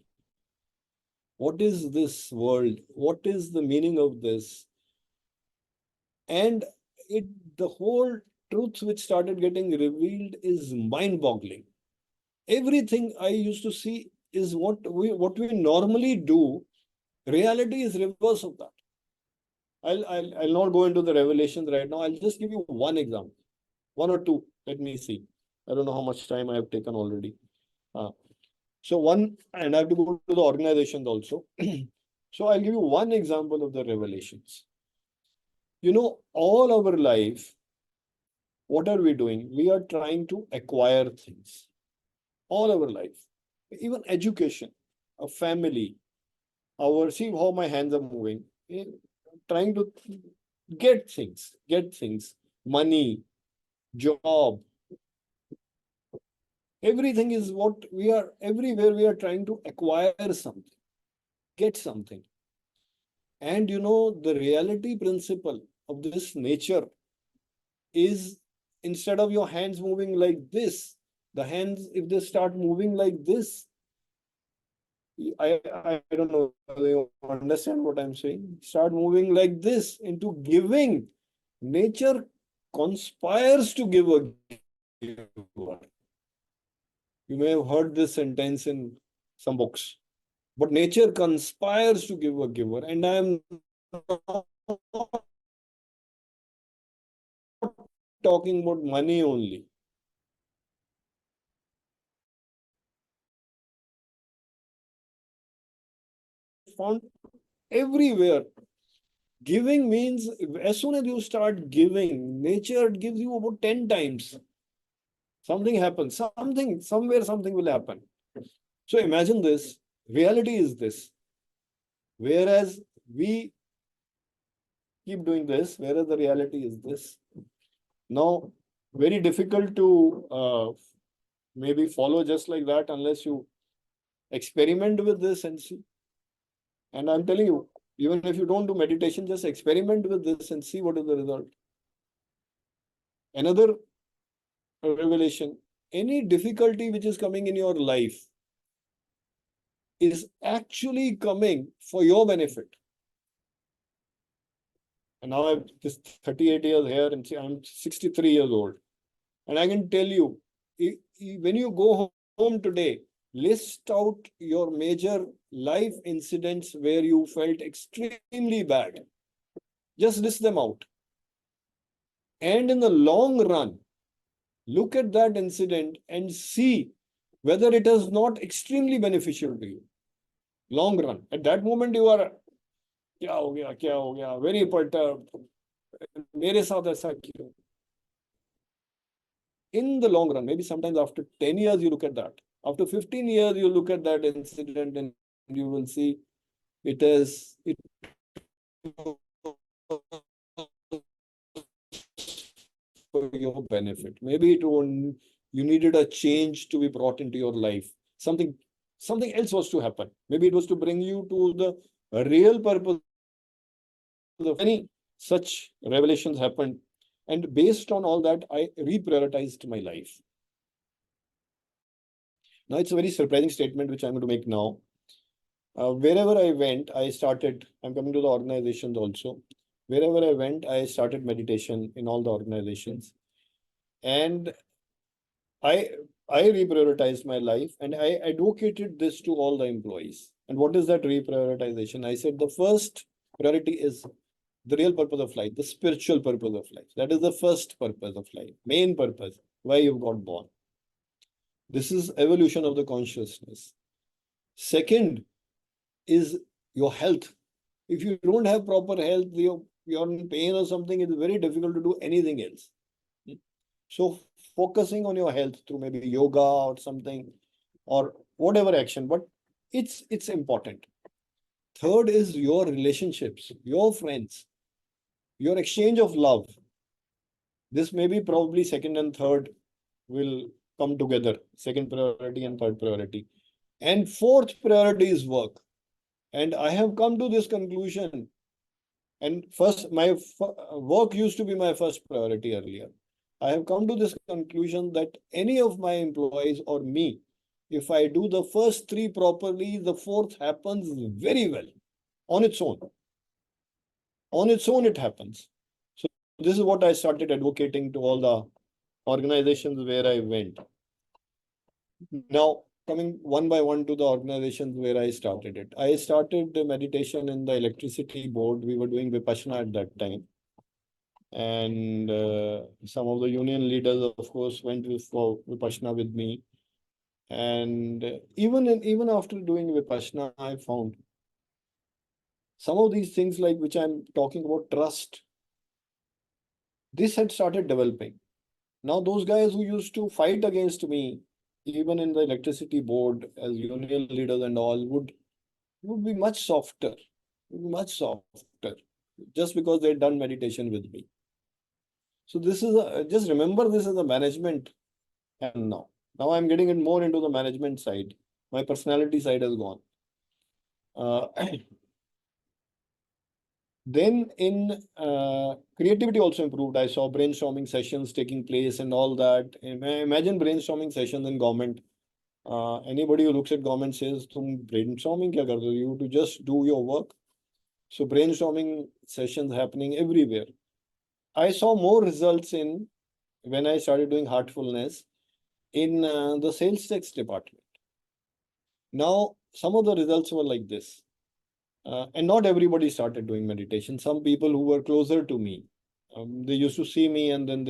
[SPEAKER 3] What is this world? What is the meaning of this? And the whole truth which started getting revealed is mind-boggling. Everything I used to see is what we normally do. Reality is reverse of that. I'll not go into the revelations right now. I'll just give you one example, one or two. Let me see. I don't know how much time I have taken already. So one, and I have to go to the organizations also. So I'll give you one example of the revelations. All our life, what are we doing? We are trying to acquire things. All our life, even education, a family, see how my hands are moving, trying to get things, money, job. Everything is what we are, everywhere we are trying to acquire something, get something. And the reality principle of this nature is, instead of your hands moving like this, the hands, if they start moving like this, I don't know whether you understand what I'm saying. Start moving like this into giving. Nature conspires to give a giver. You may have heard this sentence in some books. But nature conspires to give a giver. And I am not talking about money only. Found everywhere. Giving means, as soon as you start giving, nature gives you about 10 times. Something happens, somewhere something will happen. So imagine this, reality is this. Whereas we keep doing this, whereas the reality is this. Now, very difficult to maybe follow just like that unless you experiment with this and see. And I'm telling you, even if you don't do meditation, just experiment with this and see what is the result. Another revelation, any difficulty which is coming in your life is actually coming for your benefit. And now I'm just 38 years here and I'm 63 years old. And I can tell you, when you go home today, list out your major life incidents where you felt extremely bad. Just list them out. And in the long run, look at that incident and see whether it is not extremely beneficial to you. Long run. At that moment, you are, kya ho gaya, very perturbed. Mere saath aisa kyun? In the long run, maybe sometimes after 10 years, you look at that. After 15 years, you look at that incident and you will see it for your benefit. Maybe you needed a change to be brought into your life. Something else was to happen. Maybe it was to bring you to the real purpose. Many such revelations happened. And based on all that, I reprioritized my life. Now, it's a very surprising statement which I'm going to make now. Wherever I went, I'm coming to the organizations also. Wherever I went, I started meditation in all the organizations. And I reprioritized my life and I advocated this to all the employees. And what is that reprioritization? I said the first priority is the real purpose of life, the spiritual purpose of life. That is the first purpose of life, main purpose, why you got born. This is evolution of the consciousness. Second is your health. If you don't have proper health, you're in pain or something, it's very difficult to do anything else. So focusing on your health through maybe yoga or something or whatever action, but it's important. Third is your relationships, your friends, your exchange of love. This may be probably second and third will come together, second priority and third priority. And fourth priority is work. And I have come to this conclusion. And first, my work used to be my first priority earlier. I have come to this conclusion that any of my employees or me, if I do the first three properly, the fourth happens very well on its own. On its own, it happens. So this is what I started advocating to all the organizations where I went. Now, coming one by one to the organizations where I started it. I started the meditation in the electricity board. We were doing Vipassana at that time. And some of the union leaders, of course, went for Vipassana with me. And even after doing Vipassana, I found some of these things like which I'm talking about, trust, this had started developing. Now, those guys who used to fight against me, even in the electricity board as union leaders and all, would be much softer, just because they'd done meditation with me. So this is just remember this as a management. And now I'm getting it more into the management side. My personality side has gone. Then in creativity also improved. I saw brainstorming sessions taking place and all that. Imagine brainstorming sessions in government. Anybody who looks at government says, "Tum brainstorming kya kar rahe ho? You to just do your work." So brainstorming sessions happening everywhere. I saw more results in when I started doing heartfulness in the sales tax department. Now, some of the results were like this. And not everybody started doing meditation. Some people who were closer to me, they used to see me and then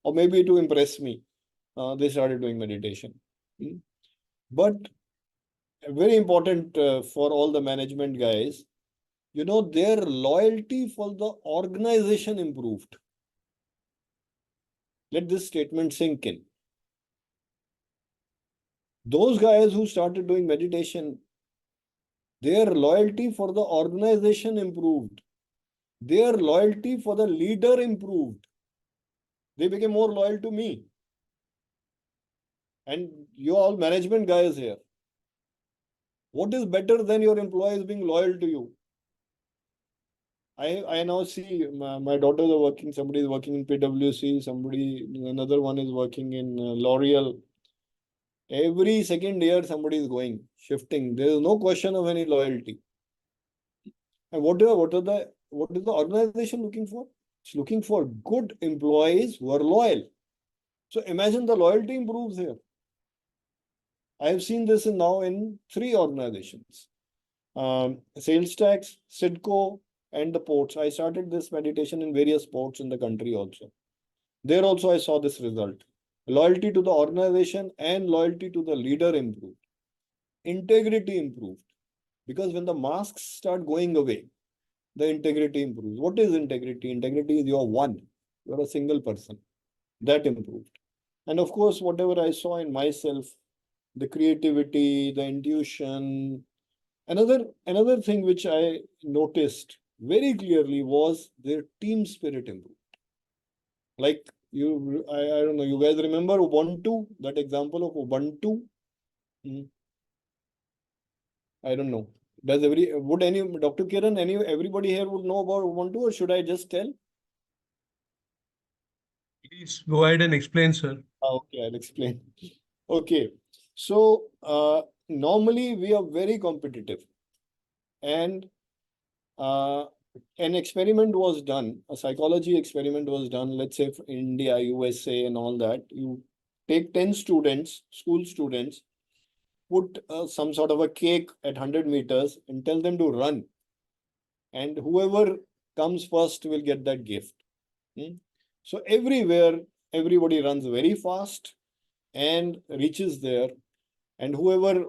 [SPEAKER 3] or maybe to impress me, they started doing meditation. But very important for all the management guys, their loyalty for the organization improved. Let this statement sink in. Those guys who started doing meditation, their loyalty for the organization improved. Their loyalty for the leader improved. They became more loyal to me. And you all management guys here. What is better than your employees being loyal to you? I now see my daughters are working, somebody is working in PwC, another one is working in L'Oreal. Every second year, somebody is going, shifting. There is no question of any loyalty. And what is the organization looking for? It's looking for good employees who are loyal. So imagine the loyalty improves here. I have seen this now in 3 organizations. Sales tax, Sidco, and the ports. I started this meditation in various ports in the country also. There also I saw this result. Loyalty to the organization and loyalty to the leader improved. Integrity improved. Because when the masks start going away, the integrity improves. What is integrity? Integrity is you're one. You're a single person. That improved. And of course, whatever I saw in myself, the creativity, the intuition. Another thing which I noticed very clearly was their team spirit improved. Like I don't know, you guys remember Ubuntu, that example of Ubuntu? I don't know. Would Dr. Kiran, everybody here would know about Ubuntu, or should I just tell?
[SPEAKER 1] Please go ahead and explain, sir.
[SPEAKER 3] Okay, I'll explain. Okay. So normally we are very competitive. And an experiment was done, a psychology experiment was done, let's say for India, USA, and all that. You take 10 students, school students, put some sort of a cake at 100 meters and tell them to run. And whoever comes first will get that gift. So everywhere, everybody runs very fast and reaches there, and whoever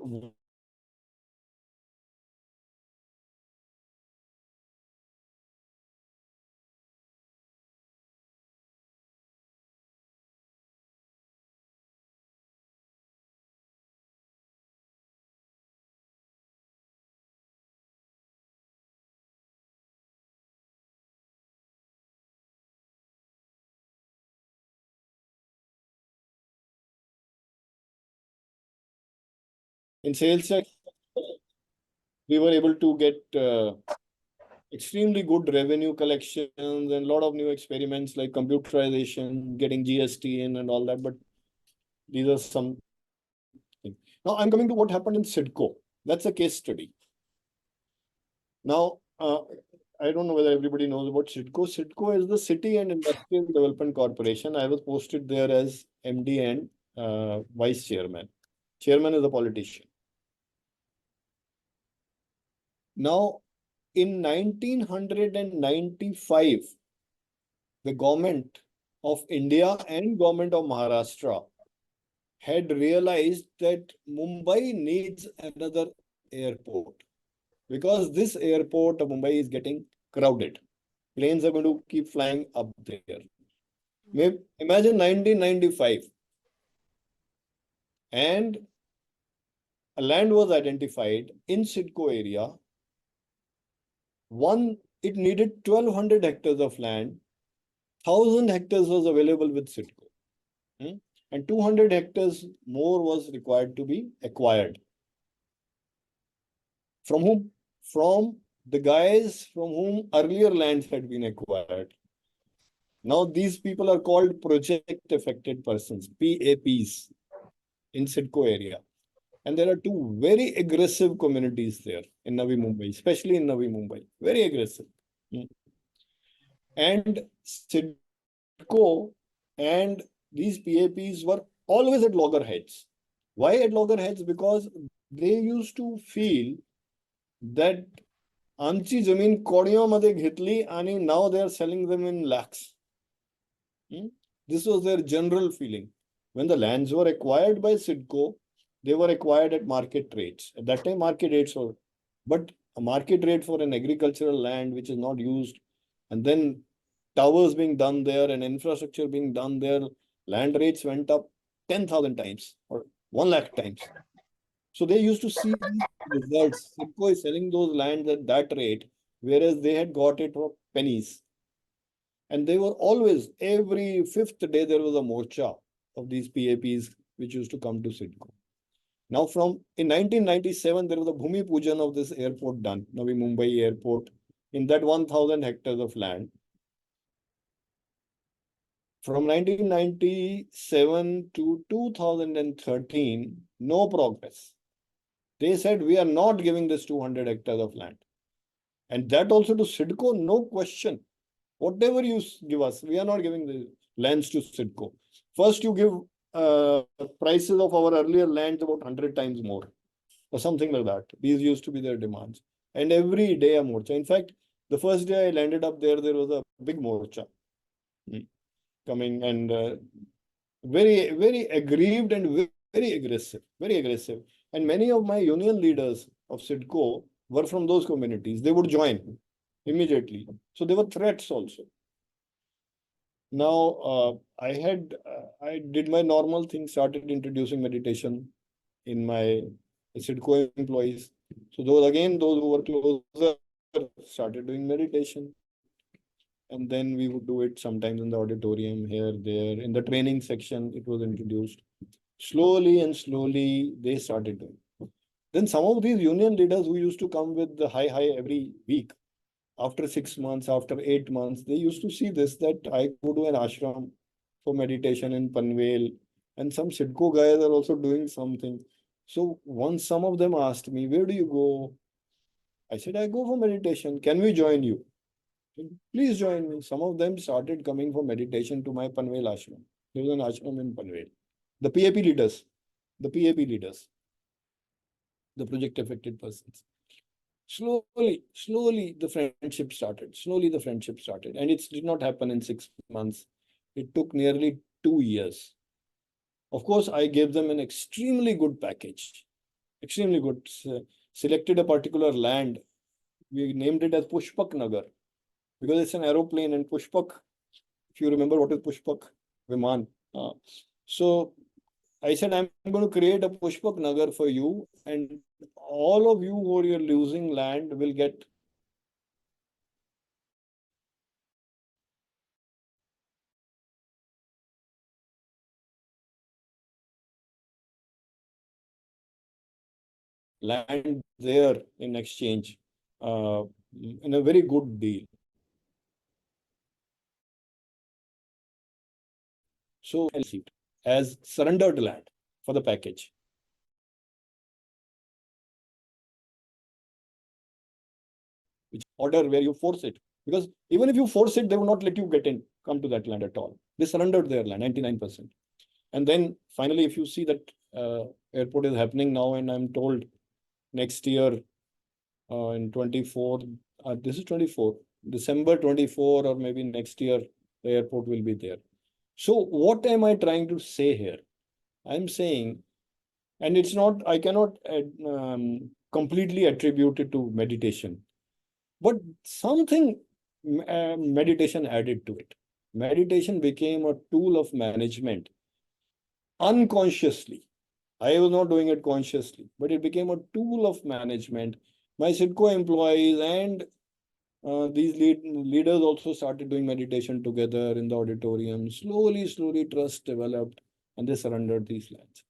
[SPEAKER 3] in sales tax, we were able to get extremely good revenue collections and a lot of new experiments like computerization, getting GST in and all that. But these are some things. Now I'm coming to what happened in SIDCO. That's a case study. Now, I don't know whether everybody knows about SIDCO. SIDCO is the City and Industrial Development Corporation. I was posted there as MD and Vice Chairman. Chairman is a politician. Now, in 1995, the government of India and government of Maharashtra had realized that Mumbai needs another airport because this airport of Mumbai is getting crowded. Planes are going to keep flying up there. Imagine 1995, and a land was identified in SIDCO area. It needed 1,200 hectares of land. 1,000 hectares was available with SIDCO. And 200 hectares more was required to be acquired. From whom? From the guys from whom earlier lands had been acquired. Now these people are called project affected persons, PAPs, in SIDCO area. And there are two very aggressive communities there in Navi Mumbai, especially in Navi Mumbai. Very aggressive. And SIDCO and these PAPs were always at loggerheads. Why at loggerheads? Because they used to feel that आमची जमीन कोड्यामध्ये घेतली आणि now they are selling them in lakhs. This was their general feeling. When the lands were acquired by SIDCO, they were acquired at market rates. At that time, market rates were, but a market rate for an agricultural land which is not used, and then towers being done there and infrastructure being done there, land rates went up 10,000 times or 1 lakh times. So they used to see these results. SIDCO is selling those lands at that rate, whereas they had got it for pennies. And they were always, every fifth day, there was a morcha of these PAPs which used to come to SIDCO. Now, in 1997, there was a Bhumi Pujan of this airport done, Navi Mumbai Airport, in that 1,000 hectares of land. From 1997 to 2013, no progress. They said, we are not giving this 200 hectares of land. And that also to SIDCO, no question. Whatever you give us, we are not giving the lands to SIDCO. First, you give prices of our earlier lands about 100 times more or something like that. These used to be their demands. And every day a morcha. In fact, the first day I landed up there, there was a big morcha coming and very, very aggrieved and very aggressive, very aggressive. And many of my union leaders of SIDCO were from those communities. They would join immediately. So there were threats also. Now, I did my normal thing, started introducing meditation in my SIDCO employees. So those who were closer started doing meditation. And then we would do it sometimes in the auditorium, here, there. In the training section, it was introduced. Slowly and slowly, they started doing. Then some of these union leaders who used to come with the high every week, after 6 months, after 8 months, they used to see this, that I go to an ashram for meditation in Panvel, and some SIDCO guys are also doing something. So once some of them asked me, where do you go? I said, I go for meditation. Can we join you? Please join me. Some of them started coming for meditation to my Panvel ashram. There was an ashram in Panvel. The PAP leaders, the project affected persons. Slowly the friendship started. Slowly the friendship started. And it did not happen in 6 months. It took nearly 2 years. Of course, I gave them an extremely good package. Extremely good. Selected a particular land. We named it as Pushpak Nagar because it's an aeroplane, and Pushpak, if you remember what is Pushpak, Viman. So I said, I'm going to create a Pushpak Nagar for you, and all of you who are losing land will get land there in exchange in a very good deal. So I received as surrendered land for the package. Which order where you force it. Because even if you force it, they will not let you get in, come to that land at all. They surrendered their land, 99%. And then finally, if you see that airport is happening now, and I'm told next year in 24, this is 24, December 24, or maybe next year, the airport will be there. So what am I trying to say here? I'm saying, and it's not, I cannot completely attribute it to meditation, but something meditation added to it. Meditation became a tool of management unconsciously. I was not doing it consciously, but it became a tool of management. My CIDCO employees and these leaders also started doing meditation together in the auditorium. Slowly, trust developed, and they surrendered these lands.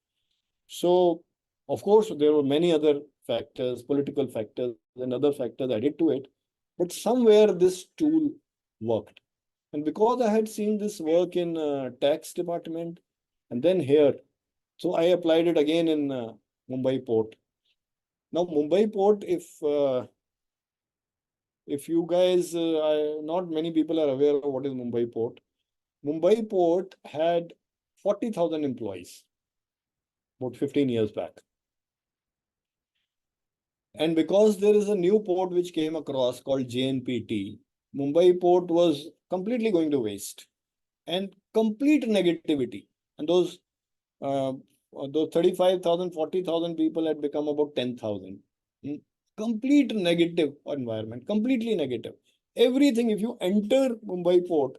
[SPEAKER 3] So, of course, there were many other factors, political factors, and other factors added to it. But somewhere this tool worked. And because I had seen this work in tax department, and then here, so I applied it again in Mumbai port. Now, Mumbai port, if you guys, not many people are aware of what is Mumbai port. Mumbai port had 40,000 employees about 15 years back. And because there is a new port which came across called JNPT, Mumbai port was completely going to waste and complete negativity. And those 35,000, 40,000 people had become about 10,000. Complete negative environment, completely negative. Everything, if you enter Mumbai port,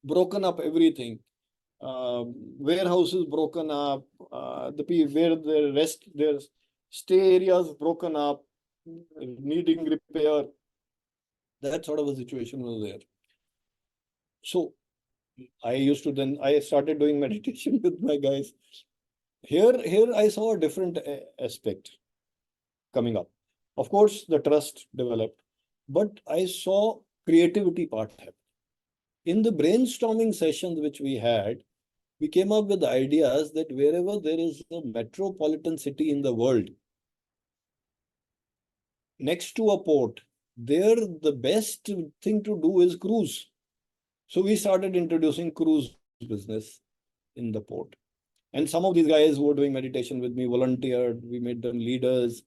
[SPEAKER 3] broken up everything. Warehouses broken up, where the rest, their stay areas broken up, needing repair. That sort of a situation was there. So I started doing meditation with my guys. Here I saw a different aspect coming up. Of course, the trust developed, but I saw creativity part happen. In the brainstorming sessions which we had, we came up with ideas that wherever there is a metropolitan city in the world, next to a port, there the best thing to do is cruise. So we started introducing cruise business in the port. And some of these guys who were doing meditation with me volunteered. We made them leaders,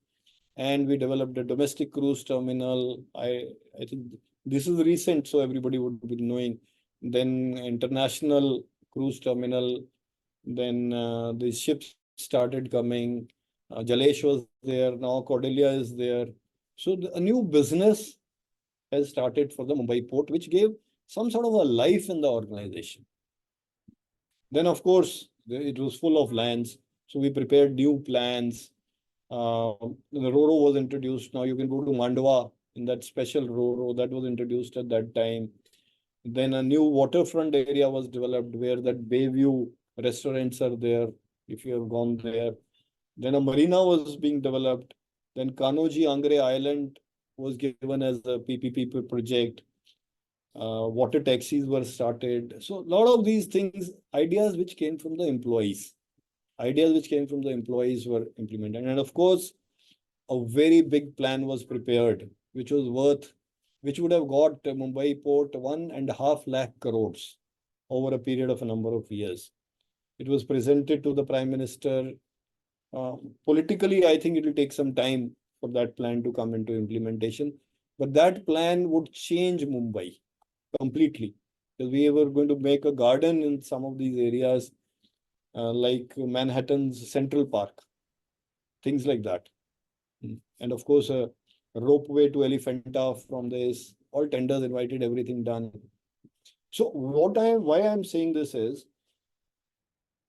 [SPEAKER 3] and we developed a domestic cruise terminal. I think this is recent, so everybody would be knowing. Then international cruise terminal. Then the ships started coming. Jalesh was there. Now Cordelia is there. So a new business has started for the Mumbai port, which gave some sort of a life in the organization. Then, of course, it was full of lands. So we prepared new plans. The Roro was introduced. Now you can go to Mandwa in that special Roro that was introduced at that time. Then a new waterfront area was developed where that Bayview restaurants are there, if you have gone there. Then a marina was being developed. Then Kanoji Angre Island was given as a PPP project. Water taxis were started. So a lot of these things, ideas which came from the employees, were implemented. And of course, a very big plan was prepared, which would have got Mumbai port 1.5 lakh crores over a period of a number of years. It was presented to the Prime Minister. Politically, I think it will take some time for that plan to come into implementation. But that plan would change Mumbai completely. Because we were going to make a garden in some of these areas, like Manhattan's Central Park, things like that. And of course, a ropeway to Elephanta from this, all tenders invited, everything done. So why I'm saying this is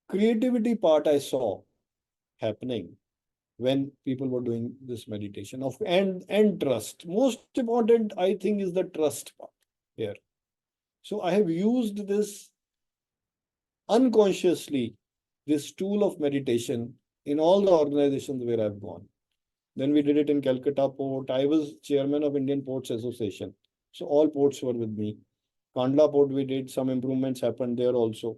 [SPEAKER 3] creativity part I saw happening when people were doing this meditation of and trust. Most important, I think, is the trust part here. So I have used this unconsciously, this tool of meditation in all the organizations where I've gone. Then we did it in Calcutta Port. I was chairman of Indian Ports Association. So all ports were with me. Kandla Port, we did some improvements happened there also.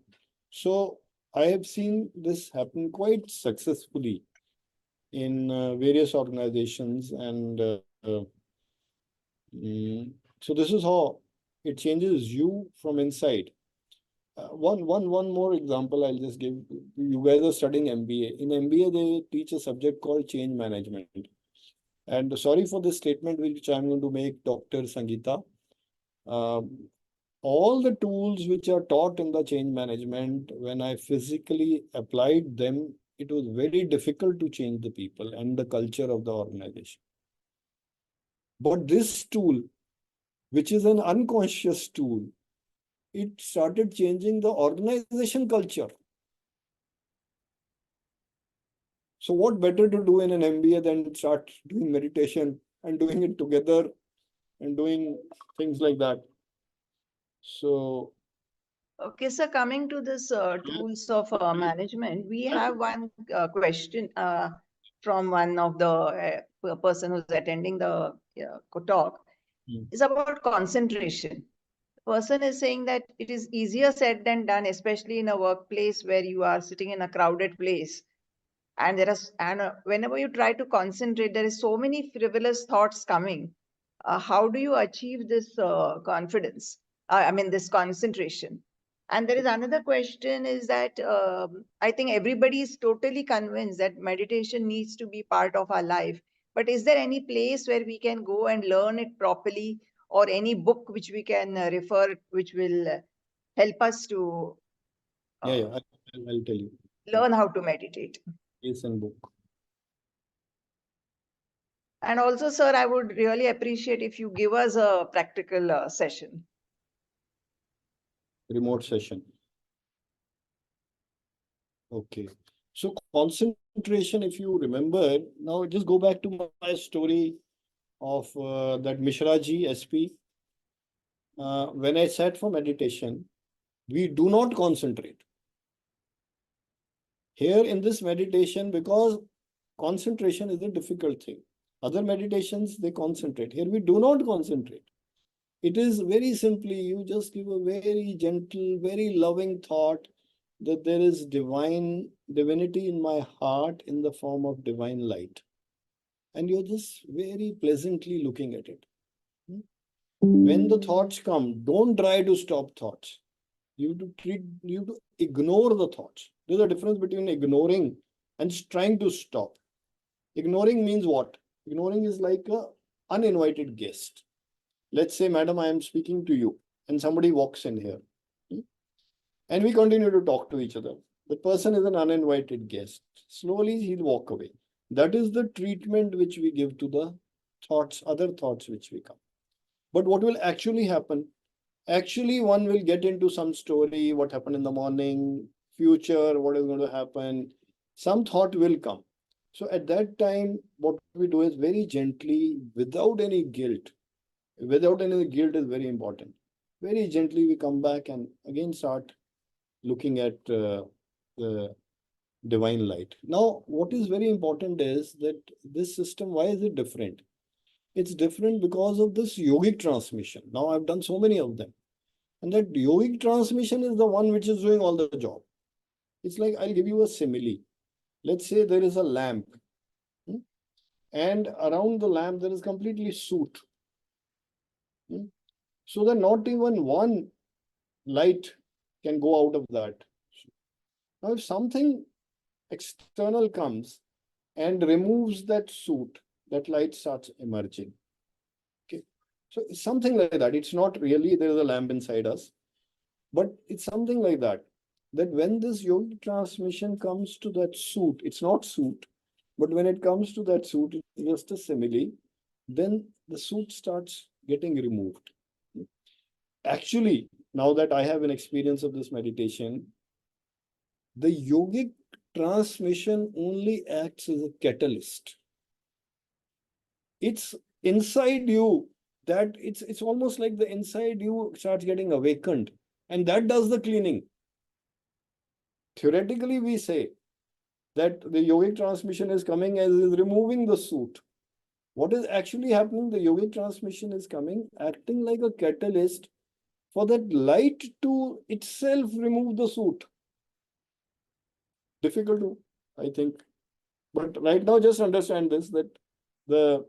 [SPEAKER 3] So I have seen this happen quite successfully in various organizations. And so this is how it changes you from inside. One more example I'll just give. You guys are studying MBA. In MBA, they teach a subject called change management. And sorry for this statement, which I'm going to make, Dr. Sangeeta. All the tools which are taught in the change management, when I physically applied them, it was very difficult to change the people and the culture of the organization. But this tool, which is an unconscious tool, it started changing the organization culture. So what better to do in an MBA than start doing meditation and doing it together and doing things like that. So
[SPEAKER 2] Okay, so coming to this tools of management, we have one question from one of the person who's attending the talk. Is about concentration. The person is saying that it is easier said than done, especially in a workplace where you are sitting in a crowded place, and whenever you try to concentrate, there is so many frivolous thoughts coming. How do you achieve this confidence? I mean, this concentration. And there is another question is that I think everybody is totally convinced that meditation needs to be part of our life. But is there any place where we can go and learn it properly, or any book which we can refer, which will help us to
[SPEAKER 3] yeah,
[SPEAKER 2] uh,
[SPEAKER 3] I'll tell you.
[SPEAKER 2] learn how to meditate?
[SPEAKER 3] Case and book.
[SPEAKER 2] And also, sir, I would really appreciate if you give us a practical session.
[SPEAKER 3] Remote session. Okay. So concentration, if you remember, now just go back to my story of that Mishra ji, SP. When I sat for meditation, we do not concentrate. Here in this meditation, because concentration is a difficult thing. Other meditations, they concentrate. Here we do not concentrate. It is very simply, you just give a very gentle, very loving thought that there is divinity in my heart in the form of divine light. And you're just very pleasantly looking at it. When the thoughts come, don't try to stop thoughts. You have to ignore the thoughts. There's a difference between ignoring and trying to stop. Ignoring means what? Ignoring is like a uninvited guest. Let's say, madam, I am speaking to you and somebody walks in here. And we continue to talk to each other. The person is an uninvited guest. Slowly he'll walk away. That is the treatment which we give to the thoughts, other thoughts which we come. But what will actually happen? Actually, one will get into some story, what happened in the morning, future, what is going to happen. Some thought will come. So at that time, what we do is very gently, without any guilt. Without any guilt is very important. Very gently we come back and again start looking at the divine light. Now, what is very important is that this system, why is it different? It's different because of this yogic transmission. Now, I've done so many of them. And that yogic transmission is the one which is doing all the job. It's like, I'll give you a simile. Let's say there is a lamp. And around the lamp, there is completely soot. So that not even one light can go out of that. Now, if something external comes and removes that soot, that light starts emerging. Okay. So it's something like that. It's not really there is a lamp inside us, but it's something like that. That when this yogic transmission comes to that suit, it's not suit, but when it comes to that suit, it's just a simile, then the suit starts getting removed. Actually, now that I have an experience of this meditation, the yogic transmission only acts as a catalyst. It's inside you that it's almost like the inside you starts getting awakened, and that does the cleaning. Theoretically, we say that the yogic transmission is coming as is removing the suit. What is actually happening? The yogic transmission is coming, acting like a catalyst for that light to itself remove the suit. Difficult to, I think. But right now, just understand this, that the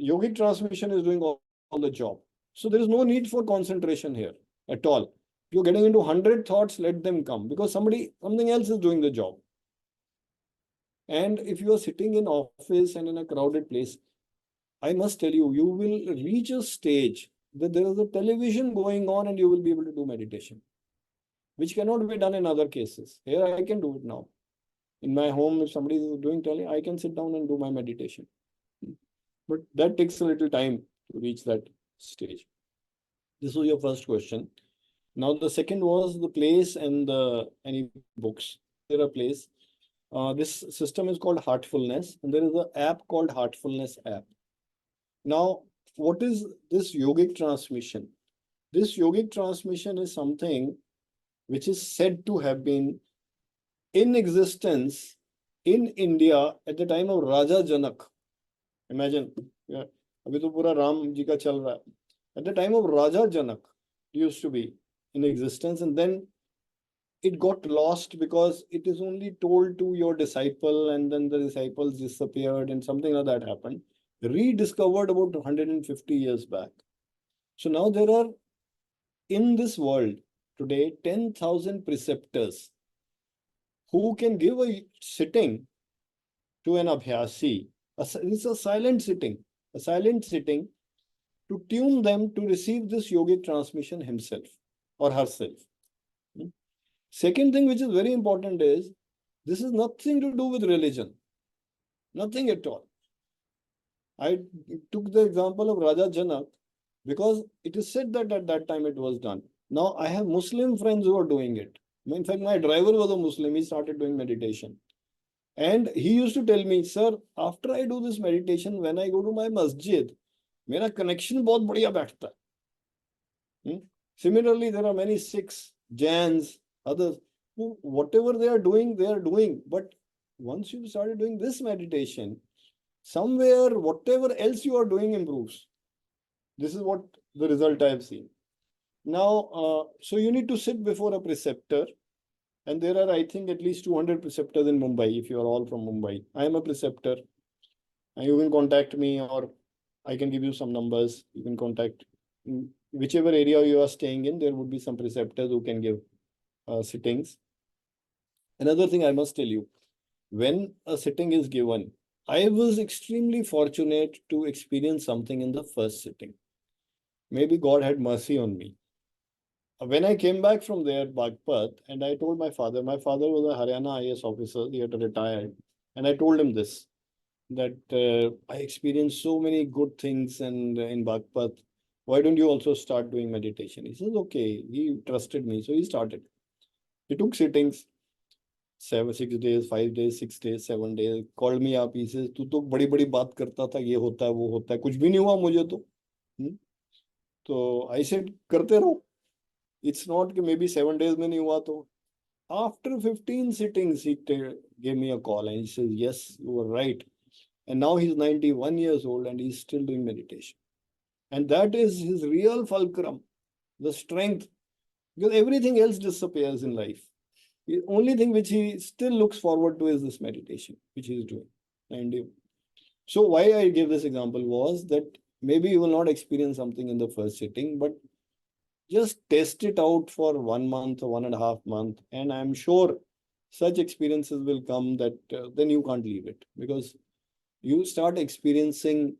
[SPEAKER 3] yogic transmission is doing all the job. So there is no need for concentration here at all. You're getting into 100 thoughts, let them come, because something else is doing the job. And if you are sitting in office and in a crowded place, I must tell you, you will reach a stage that there is a television going on and you will be able to do meditation, which cannot be done in other cases. Here I can do it now. In my home, if somebody is doing telling, I can sit down and do my meditation. But that takes a little time to reach that stage. This was your first question. Now the second was the place and any books. There are place. This system is called Heartfulness, and there is an app called Heartfulness app. Now, what is this yogic transmission? This yogic transmission is something which is said to have been in existence in India at the time of Raja Janak. Imagine, अभी तो पूरा राम जी का चल रहा है. At the time of Raja Janak, used to be in existence, and then it got lost because it is only told to your disciple, and then the disciples disappeared, and something like that happened. Rediscovered about 150 years back. So now there are in this world today 10,000 preceptors who can give a sitting to an abhyasi. It's a silent sitting to tune them to receive this yogic transmission himself or herself. Second thing which is very important is this is nothing to do with religion. Nothing at all. I took the example of Raja Janak because it is said that at that time it was done. Now I have Muslim friends who are doing it. In fact, my driver was a Muslim. He started doing meditation. And he used to tell me, sir, after I do this meditation, when I go to my masjid, मेरा connection बहुत बढ़िया बैठता है. Similarly, there are many Sikhs, Jains, others, who whatever they are doing. But once you started doing this meditation, somewhere, whatever else you are doing improves. This is what the result I have seen. Now, so you need to sit before a preceptor. And there are, I think, at least 200 preceptors in Mumbai, if you are all from Mumbai. I am a preceptor. And you can contact me, or I can give you some numbers. You can contact whichever area you are staying in. There would be some preceptors who can give sittings. Another thing I must tell you, when a sitting is given, I was extremely fortunate to experience something in the first sitting. Maybe God had mercy on me. When I came back from there, Bagpat, and I told my father was a Haryana IAS officer, he had retired. And I told him this, that I experienced so many good things and in Bagpat. Why don't you also start doing meditation? He says, okay, he trusted me. So he started. He took sittings, 6 days, 5 days, 6 days, 7 days, called me up. He says, तू तो बड़ी बड़ी बात करता था, ये होता है, वो होता है, कुछ भी नहीं हुआ मुझे तो. तो I said, करते रहो. It's not कि maybe 7 days में नहीं हुआ तो. After 15 sittings, he gave me a call and he says, yes, you were right. And now he's 91 years old and he's still doing meditation. And that is his real fulcrum, the strength, because everything else disappears in life. The only thing which he still looks forward to is this meditation, which he is doing. And so why I gave this example was that maybe you will not experience something in the first sitting, but just test it out for 1 month or 1.5 months. And I'm sure such experiences will come that then you can't leave it, because you start experiencing,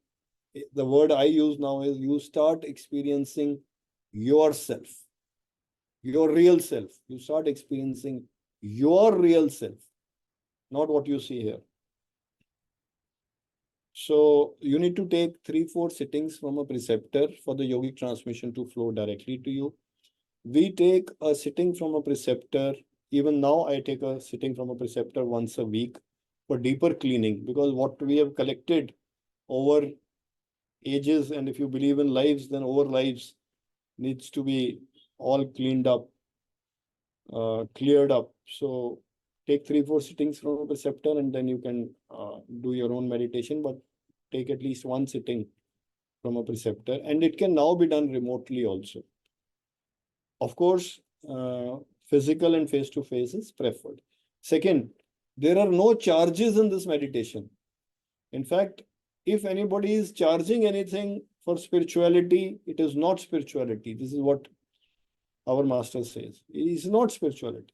[SPEAKER 3] the word I use now is you start experiencing yourself, your real self. You start experiencing your real self, not what you see here. So you need to take 3-4 sittings from a preceptor for the yogic transmission to flow directly to you. We take a sitting from a preceptor. Even now, I take a sitting from a preceptor once a week for deeper cleaning, because what we have collected over ages, and if you believe in lives, then over lives, needs to be all cleaned up, cleared up. So take 3-4 sittings from a preceptor, and then you can do your own meditation, but take at least one sitting from a preceptor, and it can now be done remotely also. Of course, physical and face-to-face is preferred. Second, there are no charges in this meditation. In fact, if anybody is charging anything for spirituality, it is not spirituality. This is what our master says. It is not spirituality.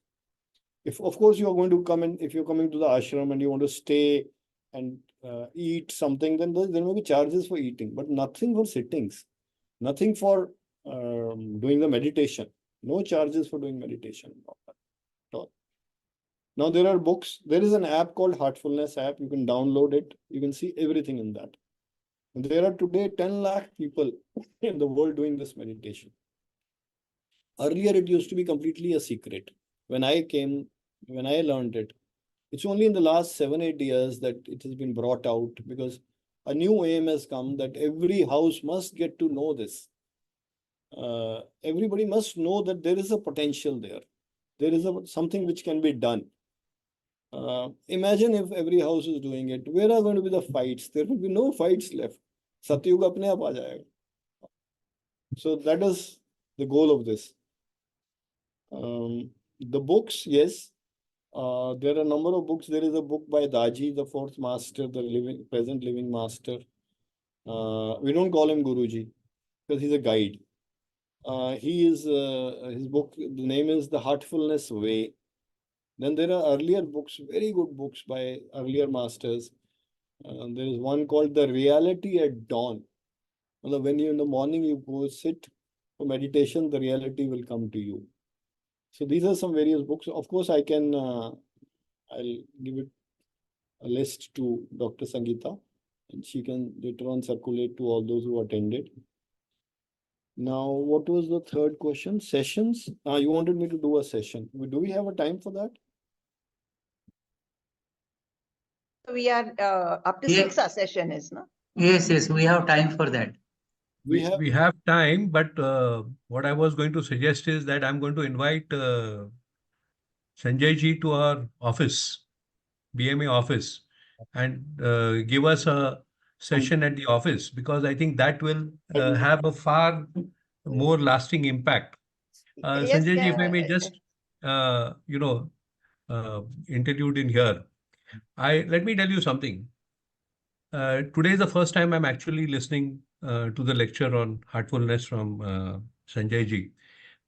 [SPEAKER 3] If, of course, you are going to come in, if you're coming to the ashram and you want to stay and eat something, then there may be charges for eating, but nothing for sittings, nothing for doing the meditation. No charges for doing meditation at all. Now there are books. There is an app called Heartfulness app. You can download it. You can see everything in that. And there are today 10 lakh people in the world doing this meditation. Earlier, it used to be completely a secret. When I learned it, it's only in the last 7-8 years that it has been brought out, because a new aim has come that every house must get to know this. Everybody must know that there is a potential there. There is something which can be done. Imagine if every house is doing it. Where are going to be the fights? There will be no fights left. Satyug apne aap aa jayega. So that is the goal of this. The books, yes. There are a number of books. There is a book by Daji, the fourth master, the present living master. We don't call him Guruji because he's a guide. His book, the name is The Heartfulness Way. Then there are earlier books, very good books by earlier masters. There is one called The Reality at Dawn. When you in the morning you go sit for meditation, the reality will come to you. So these are some various books. Of course, I'll give it a list to Dr. Sangeeta, and she can later on circulate to all those who attended. Now, what was the third question? Sessions? You wanted me to do a session. Do we have a time for that?
[SPEAKER 2] We are up to 6 our session is, no?
[SPEAKER 4] Yes, we have time for that.
[SPEAKER 3] We
[SPEAKER 1] have time, but what I was going to suggest is that I'm going to invite Sanjay ji to our office, BMA office, and give us a session at the office, because I think that will have a far more lasting impact.
[SPEAKER 2] Yes,
[SPEAKER 1] Sanjay ji, if I may just, interlude in here. Let me tell you something. Today is the first time I'm actually listening to the lecture on heartfulness from Sanjay ji.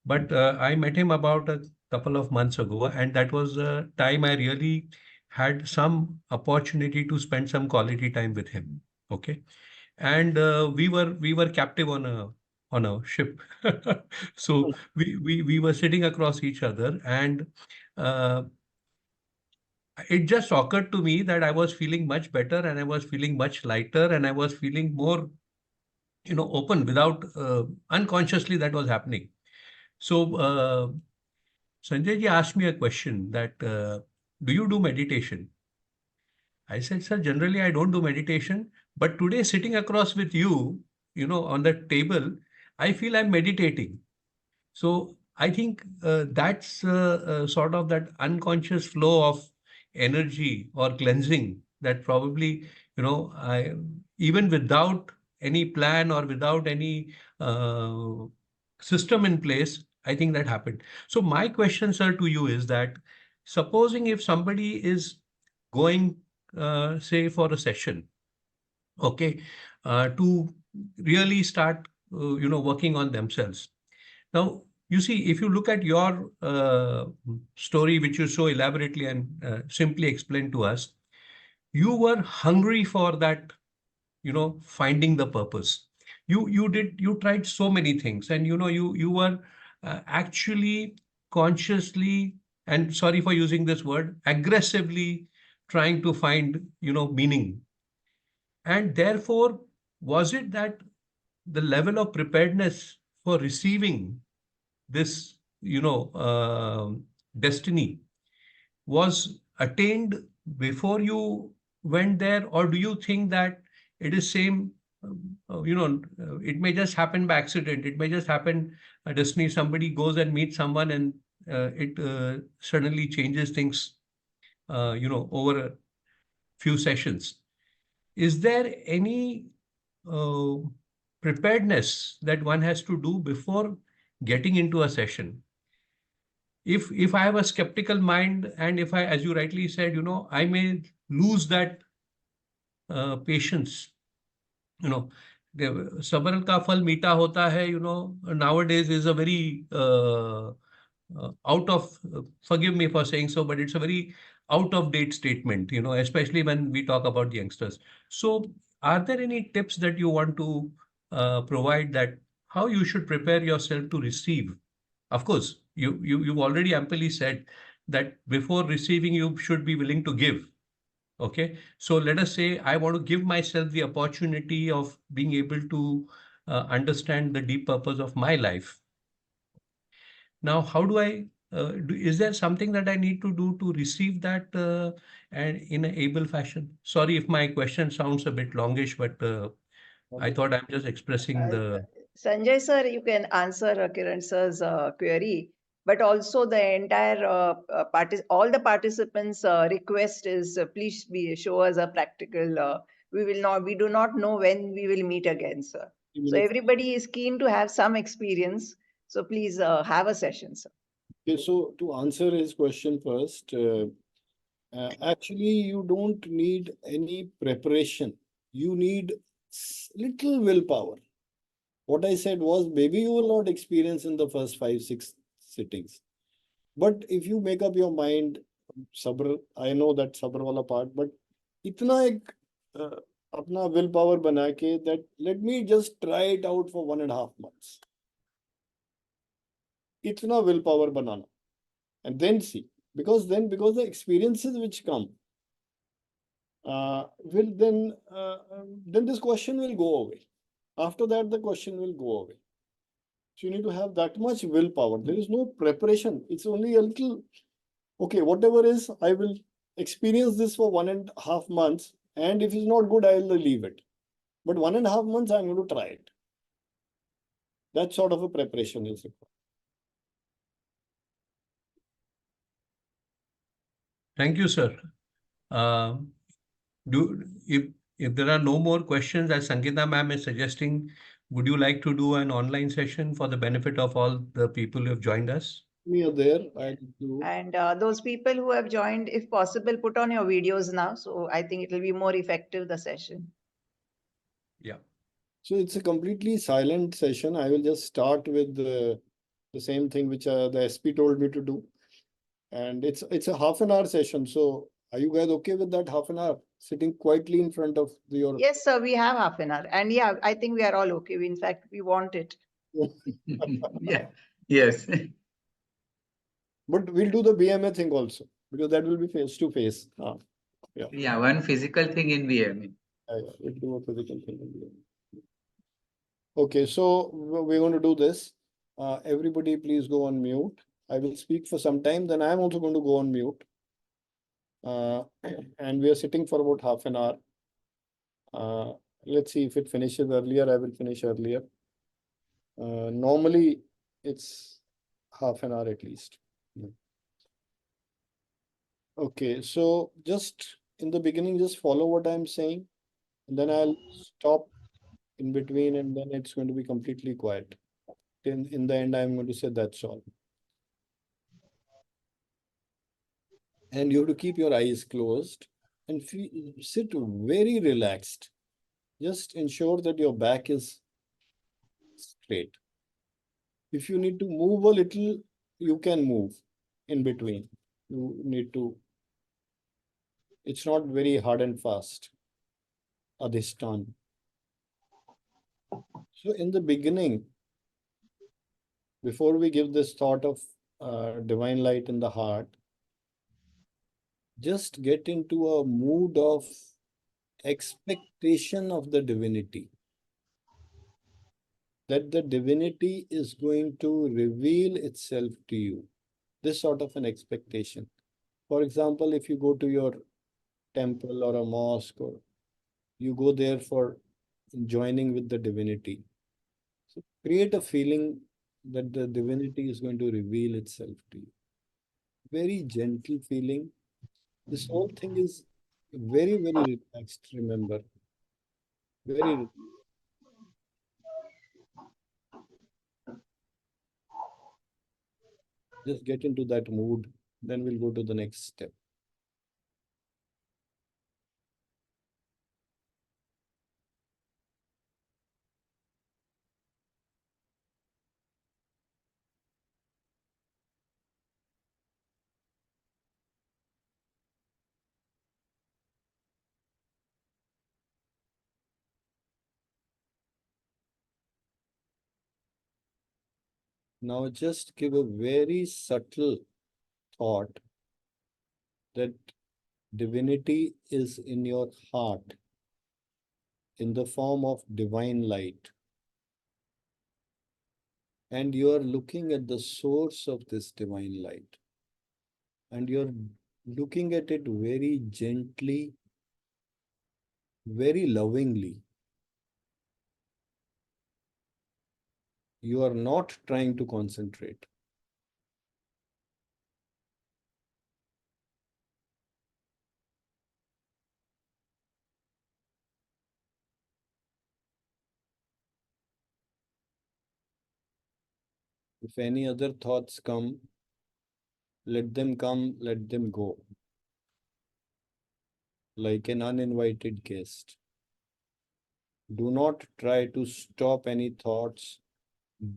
[SPEAKER 1] But I met him about a couple of months ago, and that was the time I really had some opportunity to spend some quality time with him. Okay, and we were captive on a ship, so we were sitting across each other, and uh, it just occurred to me that I was feeling much better, and I was feeling much lighter, and I was feeling more, open without unconsciously that was happening. So Sanjay ji asked me a question that, do you do meditation? I said, sir, generally I don't do meditation, but today sitting across with you, on the table, I feel I'm meditating. So I think that's sort of that unconscious flow of energy or cleansing that probably, even without any plan or without any system in place, I think that happened. So my question, sir, to you is that, supposing if somebody is going, say, for a session, okay, to really start, working on themselves. Now, you see, if you look at your story, which you so elaborately and simply explained to us, you were hungry for that, finding the purpose. You tried so many things, and you were actually consciously, and sorry for using this word, aggressively trying to find, meaning. And therefore, was it that the level of preparedness for receiving this, destiny was attained before you went there, or do you think that it is same? It may just happen by accident. It may just happen a destiny. Somebody goes and meets someone, and it suddenly changes things. Over a few sessions. Is there any uh, preparedness that one has to do before getting into a session? If I have a skeptical mind, and if I, as you rightly said, I may lose that patience. you know sabr ka phal meeta hota hai, nowadays is a very out of forgive me for saying so, but it's a very out of date statement, especially when we talk about the youngsters. So are there any tips that you want to provide, that how you should prepare yourself to receive? Of course, you've already amply said that before receiving you should be willing to give. Okay, so let us say I want to give myself the opportunity of being able to understand the deep purpose of my life. Now, how do I? Is there something that I need to do to receive that and in an able fashion? Sorry if my question sounds a bit longish, but I thought I'm just expressing
[SPEAKER 2] Uh,
[SPEAKER 1] the.
[SPEAKER 2] Sanjay sir, you can answer Kiran sir's query, but also the entire all the participants' request is please show us a practical. We do not know when we will meet again, sir. So
[SPEAKER 3] Minutes.
[SPEAKER 2] everybody is keen to have some experience. So please have a session, sir.
[SPEAKER 3] Okay, so to answer his question first, actually, you don't need any preparation. You need little willpower. What I said was, maybe you will not experience in the first 5, 6 sittings. But if you make up your mind, sabr, I know that sabr wala part, but itna ek apna willpower bana ke that let me just try it out for 1.5 months. Itna willpower banana. And then see. Because the experiences which come will then this question will go away. After that, the question will go away. So you need to have that much willpower. There is no preparation. It's only a little, okay, whatever is, I will experience this for 1.5 months. And if it's not good, I will leave it. But 1.5 months, I'm going to try it. That sort of a preparation is required.
[SPEAKER 1] Thank you, sir. Um do if there are no more questions, as Sangeeta ma'am is suggesting, would you like to do an online session for the benefit of all the people who have joined us?
[SPEAKER 3] Me are there. I do.
[SPEAKER 2] And those people who have joined, if possible, put on your videos now. So I think it will be more effective, the session.
[SPEAKER 1] Yeah.
[SPEAKER 3] So it's a completely silent session. I will just start with the same thing which the SP told me to do. And it's a half an hour session. So are you guys okay with that half an hour? Sitting quietly in front of your
[SPEAKER 2] Yes, sir, we have half an hour. And yeah, I think we are all okay. In fact, we want it.
[SPEAKER 4] Yeah. Yes.
[SPEAKER 3] but we'll do the BMA thing also, because that will be face to face. Yeah.
[SPEAKER 4] Yeah. One physical thing in BME.
[SPEAKER 3] Yeah, we'll do a physical thing in BMA. Okay, so we're going to do this. Everybody please go on mute. I will speak for some time, then I'm also going to go on mute. And we are sitting for about half an hour. Let's see if it finishes earlier. I will finish earlier. Normally, it's half an hour at least. Okay, so just in the beginning, just follow what I'm saying, and then I'll stop in between, and then it's going to be completely quiet. In the end, I'm going to say that's all. And you have to keep your eyes closed and sit very relaxed. Just ensure that your back is straight. If you need to move a little, you can move in between. You need to It's not very hard and fast. Adhishtan. So in the beginning, before we give this thought of divine light in the heart, just get into a mood of expectation of the divinity, that the divinity is going to reveal itself to you. This sort of an expectation. For example, if you go to your temple or a mosque, or you go there for joining with the divinity, so create a feeling that the divinity is going to reveal itself to you. Very gentle feeling. This whole thing is very, very relaxed, remember. Very, just get into that mood. Then we'll go to the next step. Now just give a very subtle thought that divinity is in your heart in the form of divine light. And you are looking at the source of this divine light. And you're looking at it very gently, very lovingly. You are not trying to concentrate. If any other thoughts come, let them come, let them go, like an uninvited guest. Do not try to stop any thoughts.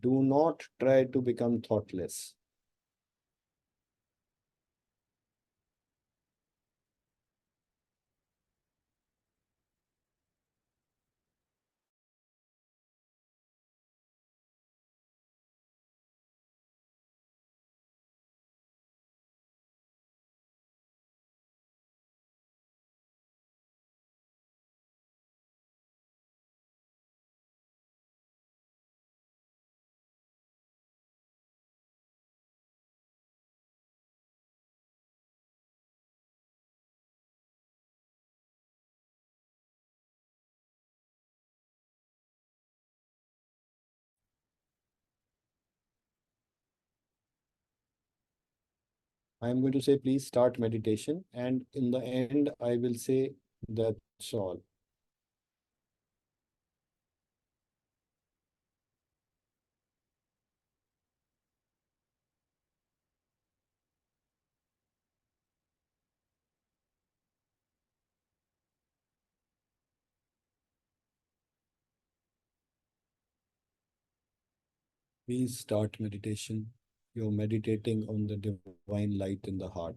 [SPEAKER 3] Do not try to become thoughtless. I am going to say, please start meditation. And in the end, I will say, that's all. Please start meditation. You're meditating on the divine light in the heart.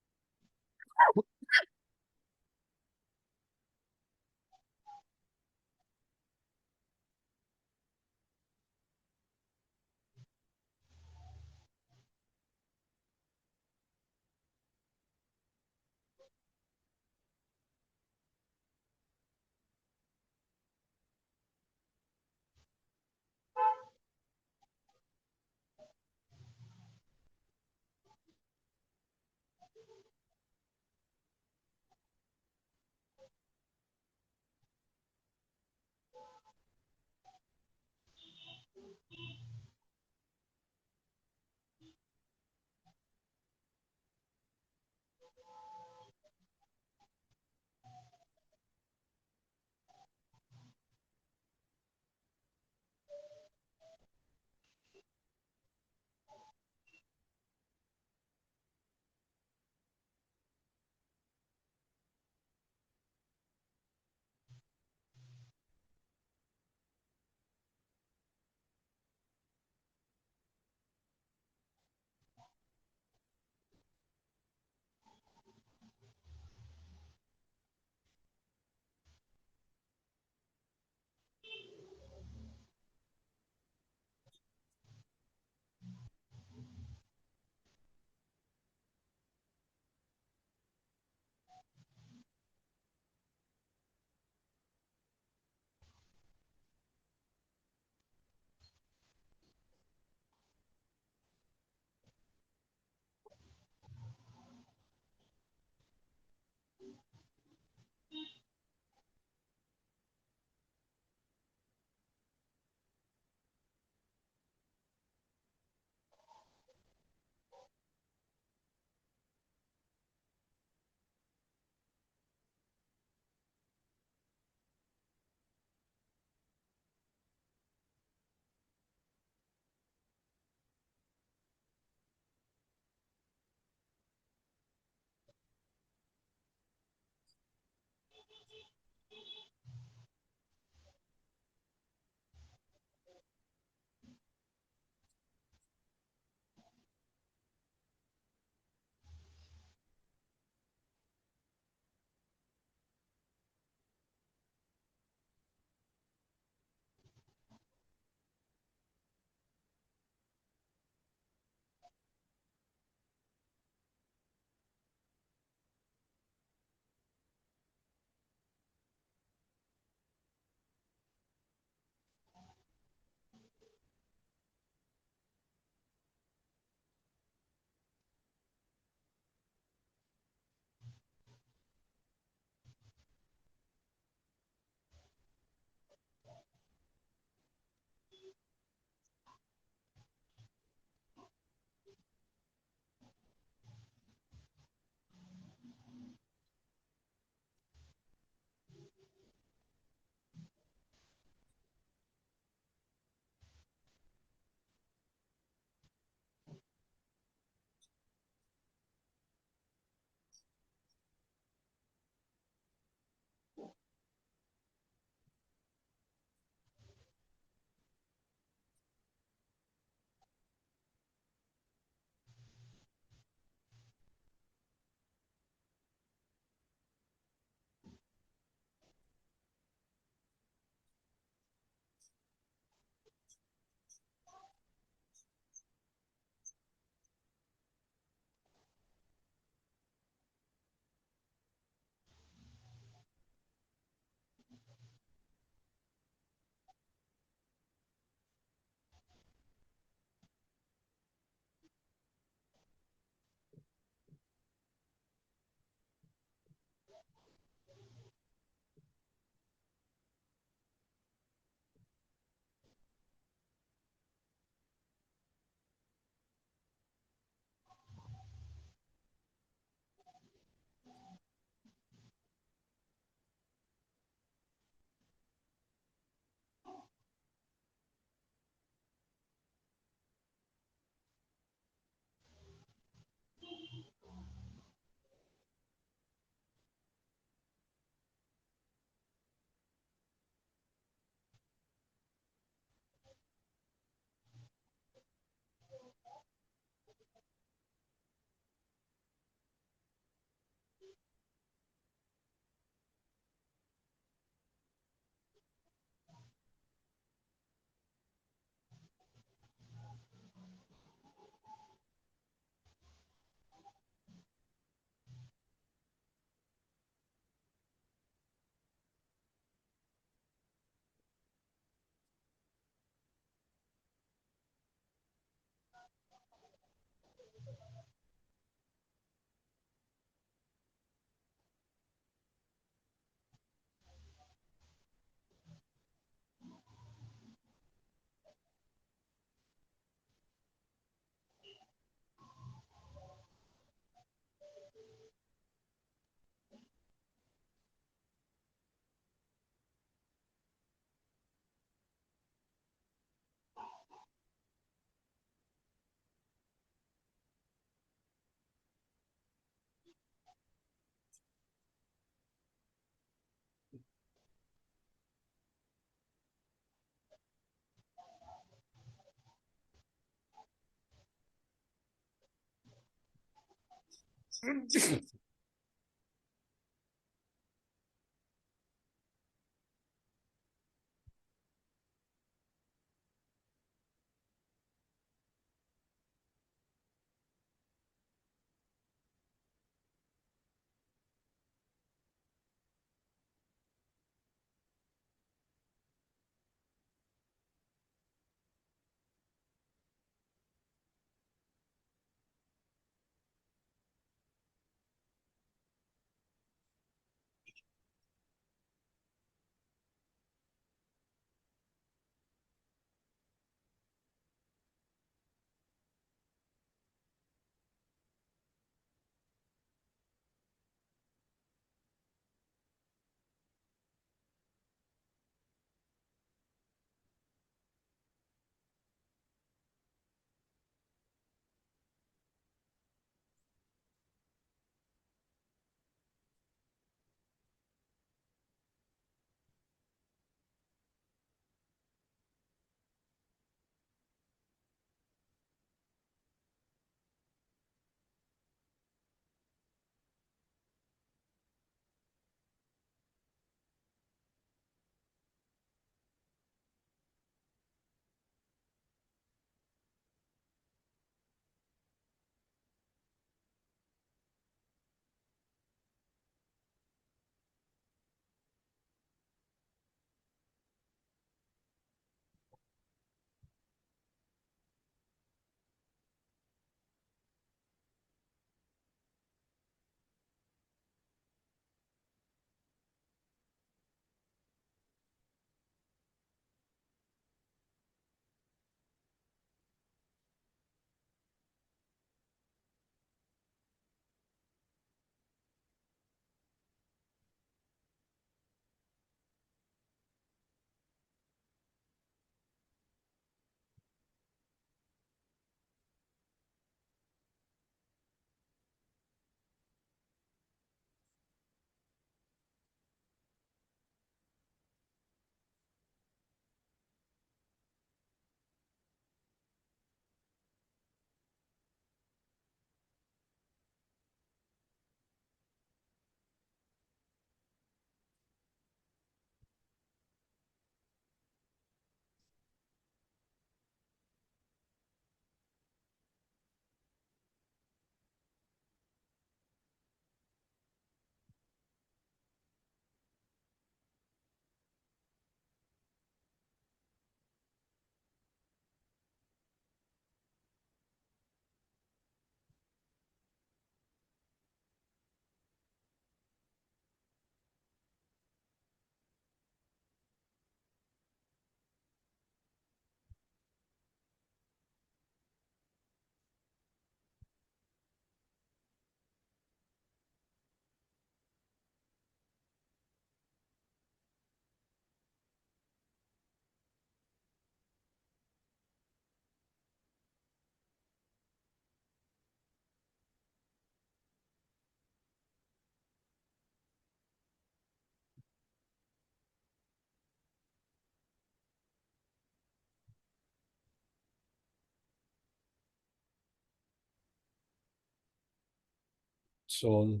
[SPEAKER 3] So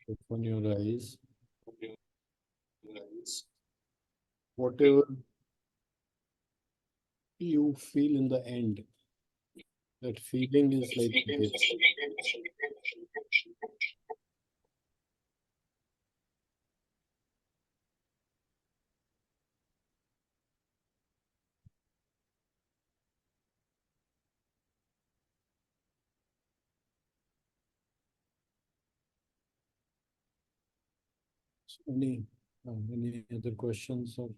[SPEAKER 3] open your eyes. Whatever you feel in the end, that feeling is like this. Any other questions? Or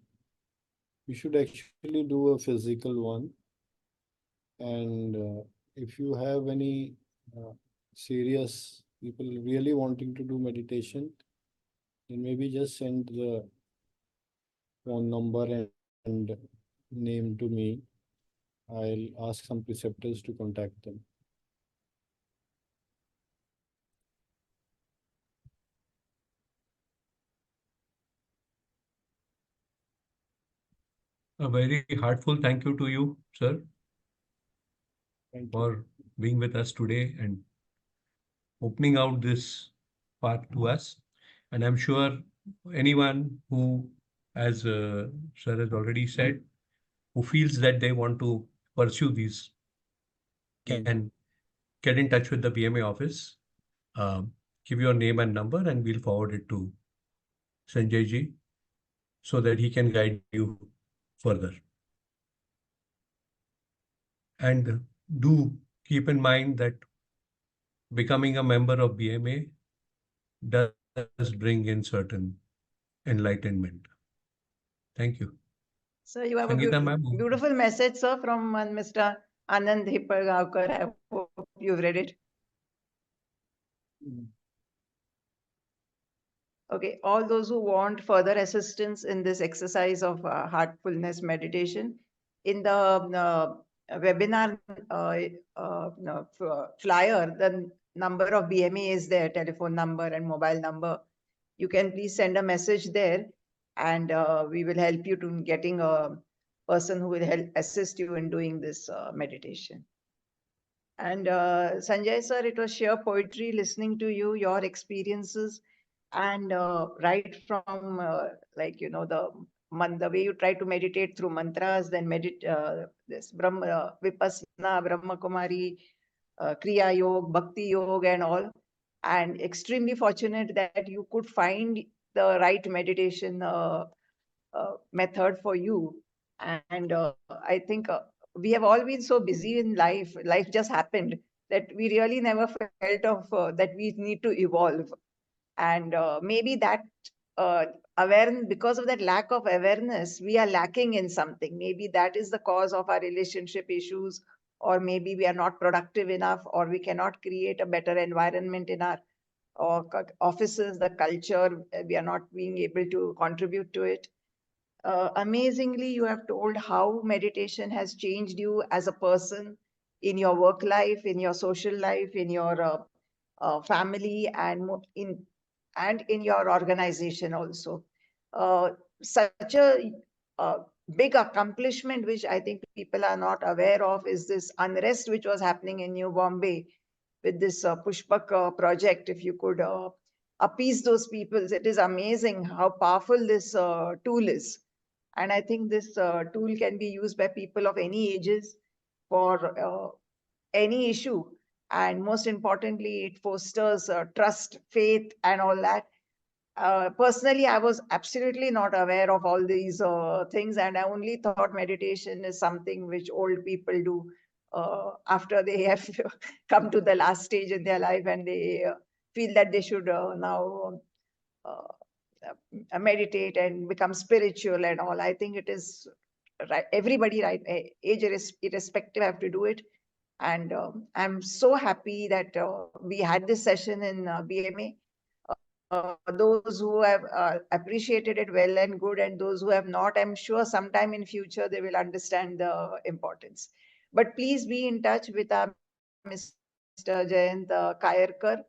[SPEAKER 3] we should actually do a physical one. And if you have any serious people really wanting to do meditation, then maybe just send the phone number and name to me. I'll ask some preceptors to contact them.
[SPEAKER 1] A very heartful thank you to you, sir,
[SPEAKER 3] Thank you.
[SPEAKER 1] for being with us today and opening out this path to us. And I'm sure anyone who, as sir has already said, who feels that they want to pursue these can get in touch with the BMA office, give your name and number, and we'll forward it to Sanjay ji so that he can guide you further. And do keep in mind that becoming a member of BMA does bring in certain enlightenment. Thank you.
[SPEAKER 2] So you have a
[SPEAKER 1] Sangeeta ma'am.
[SPEAKER 2] beautiful message, sir, from Mr. Anand Hippargaonkar. I hope you've read it. Okay, all those who want further assistance in this exercise of heartfulness meditation, in the webinar flyer, the number of BMA is there, telephone number and mobile number. You can please send a message there, and we will help you to getting a person who will help assist you in doing this meditation. And Sanjay sir, it was sheer poetry listening to you, your experiences, and right from the way you try to meditate through mantras, then this Brahma Vipassana, Brahma Kumari, Kriya Yoga, Bhakti Yoga, and all. And extremely fortunate that you could find the right meditation method for you. And I think we have all been so busy in life. Life just happened that we really never felt of that we need to evolve. And maybe that awareness, because of that lack of awareness, we are lacking in something. Maybe that is the cause of our relationship issues, or maybe we are not productive enough, or we cannot create a better environment in our offices, the culture, we are not being able to contribute to it. Amazingly, you have told how meditation has changed you as a person in your work life, in your social life, in your family, and in your organization also. Such a uh, big accomplishment, which I think people are not aware of, is this unrest which was happening in New Bombay with this Pushpak project. If you could appease those people, it is amazing how powerful this tool is. And I think this tool can be used by people of any ages for any issue. And most importantly, it fosters trust, faith, and all that. Personally, I was absolutely not aware of all these things, and I only thought meditation is something which old people do after they have come to the last stage in their life, and they feel that they should now meditate and become spiritual and all. I think it is right. Everybody, right, age irrespective, have to do it. And I'm so happy that we had this session in BMA. Those who have appreciated it, well and good, and those who have not, I'm sure sometime in future they will understand the importance. But please be in touch with our Mr. Jayant Kayarkar.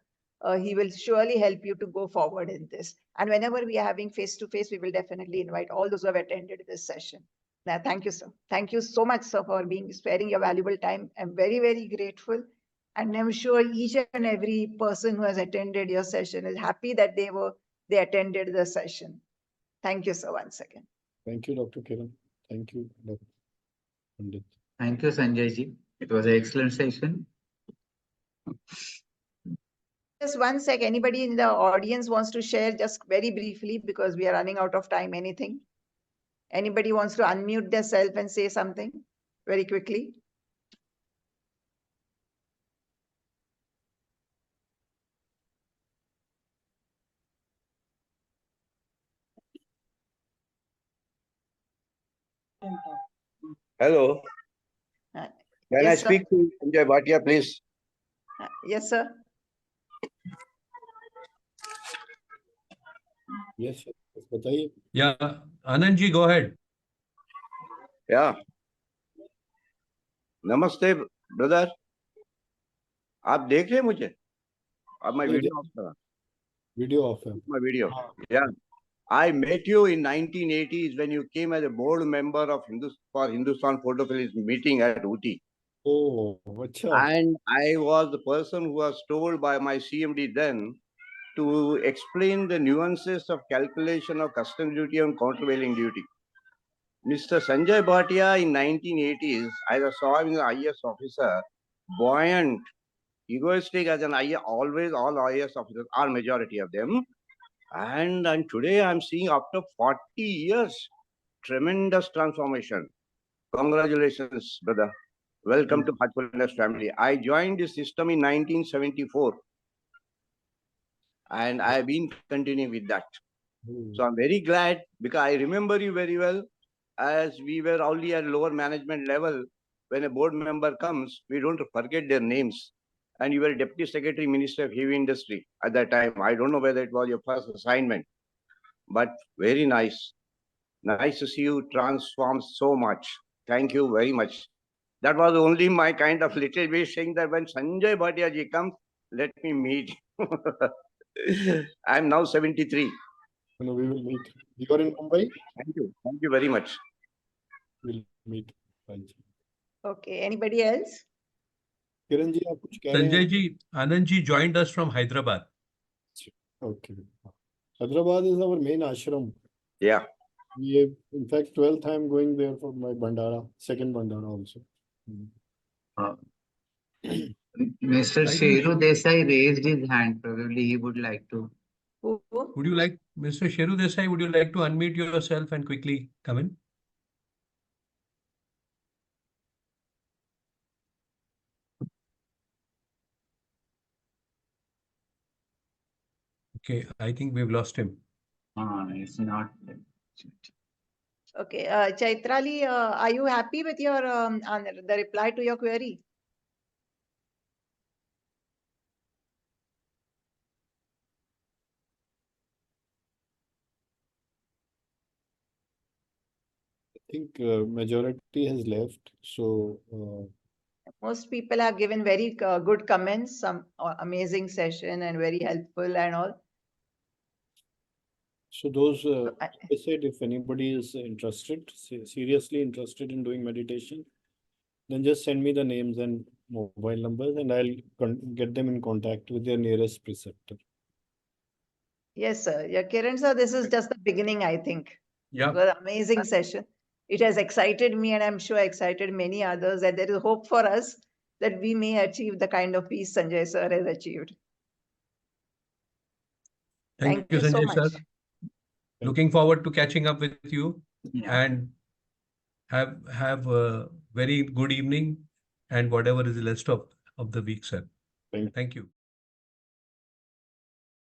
[SPEAKER 2] He will surely help you to go forward in this. And whenever we are having face to face, we will definitely invite all those who have attended this session. Now, thank you, sir. Thank you so much, sir, for being sparing your valuable time. I'm very, very grateful. And I'm sure each and every person who has attended your session is happy that they attended the session. Thank you, sir, once again.
[SPEAKER 3] Thank you, Dr. Kiran. Thank you, Dr. Pandit.
[SPEAKER 4] Thank you, Sanjay ji. It was an excellent session.
[SPEAKER 2] Just one sec. Anybody in the audience wants to share just very briefly, because we are running out of time? Anything? Anybody wants to unmute themselves and say something very quickly?
[SPEAKER 5] Hello,
[SPEAKER 2] Uh,
[SPEAKER 5] can I
[SPEAKER 2] yes, sir.
[SPEAKER 5] speak to Sanjay Bhatia, please?
[SPEAKER 2] Yes, sir.
[SPEAKER 3] Yes, बताइए.
[SPEAKER 1] Yeah, Anand ji, go ahead.
[SPEAKER 5] Yeah. नमस्ते brother, आप देख रहे हैं मुझे? अब मैं video of करा.
[SPEAKER 3] Video off है.
[SPEAKER 5] My video. Yeah. I met you in 1980s when you came as a board member of Hindustan Photophilist meeting at Uti.
[SPEAKER 3] Oh, अच्छा.
[SPEAKER 5] And I was the person who was told by my CMD then to explain the nuances of calculation of custom duty and countervailing duty. Mr. Sanjay Bhatia in 1980s, I saw him as an IS officer, buoyant, egoistic as an IS, always all IS officers are majority of them. And today I'm seeing after 40 years, tremendous transformation. Congratulations, brother. Welcome to Mindfulness family. I joined the system in 1974 and I have been continuing with that. So I'm very glad because I remember you very well as we were only at lower management level. When a board member comes, we don't forget their names. And you were Deputy Secretary, Minister of Heavy Industry at that time. I don't know whether it was your first assignment, but very nice. Nice to see you transform so much. Thank you very much. That was only my kind of little wish saying that when Sanjay Bhatia ji comes, let me meet. I'm now 73.
[SPEAKER 3] No, we will meet. You are in Mumbai?
[SPEAKER 5] Thank you. Thank you very much.
[SPEAKER 3] We'll meet. Thank you.
[SPEAKER 2] Okay. Anybody else?
[SPEAKER 3] Kiran ji आप कुछ कह रहे
[SPEAKER 1] Sanjay
[SPEAKER 3] हैं?
[SPEAKER 1] ji, Anand ji joined us from Hyderabad.
[SPEAKER 3] Okay. Hyderabad is our main ashram.
[SPEAKER 5] Yeah.
[SPEAKER 3] In fact, 12th I am going there for my Bandara, second Bandara also.
[SPEAKER 4] Mr.
[SPEAKER 1] I think-
[SPEAKER 4] Sheru Desai raised his hand. Probably he would like to.
[SPEAKER 2] Who?
[SPEAKER 1] Would you like, Mr. Sheru Desai, would you like to unmute yourself and quickly come in? Okay, I think we've lost him.
[SPEAKER 4] It's not.
[SPEAKER 2] Okay. Chaitrali, are you happy with your the reply to your query?
[SPEAKER 3] I think majority has left. So
[SPEAKER 2] Most people have given very good comments, some amazing session and very helpful and all.
[SPEAKER 3] so those
[SPEAKER 2] I-
[SPEAKER 3] I said if anybody is interested, seriously interested in doing meditation, then just send me the names and mobile numbers and I'll get them in contact with their nearest preceptor.
[SPEAKER 2] Yes, sir. Yeah, Kiran sir, this is just the beginning, I think. It
[SPEAKER 1] Yeah,
[SPEAKER 2] was an amazing session. It has excited me and I'm sure excited many others that there is hope for us that we may achieve the kind of peace Sanjay sir has achieved.
[SPEAKER 1] thank
[SPEAKER 2] Thank
[SPEAKER 1] you,
[SPEAKER 2] you so
[SPEAKER 1] Sanjay sir.
[SPEAKER 2] much.
[SPEAKER 1] Looking forward to catching up with you
[SPEAKER 4] Yeah.
[SPEAKER 1] and have a very good evening and whatever is the rest of the week, sir.
[SPEAKER 3] Thank you.
[SPEAKER 1] Thank you.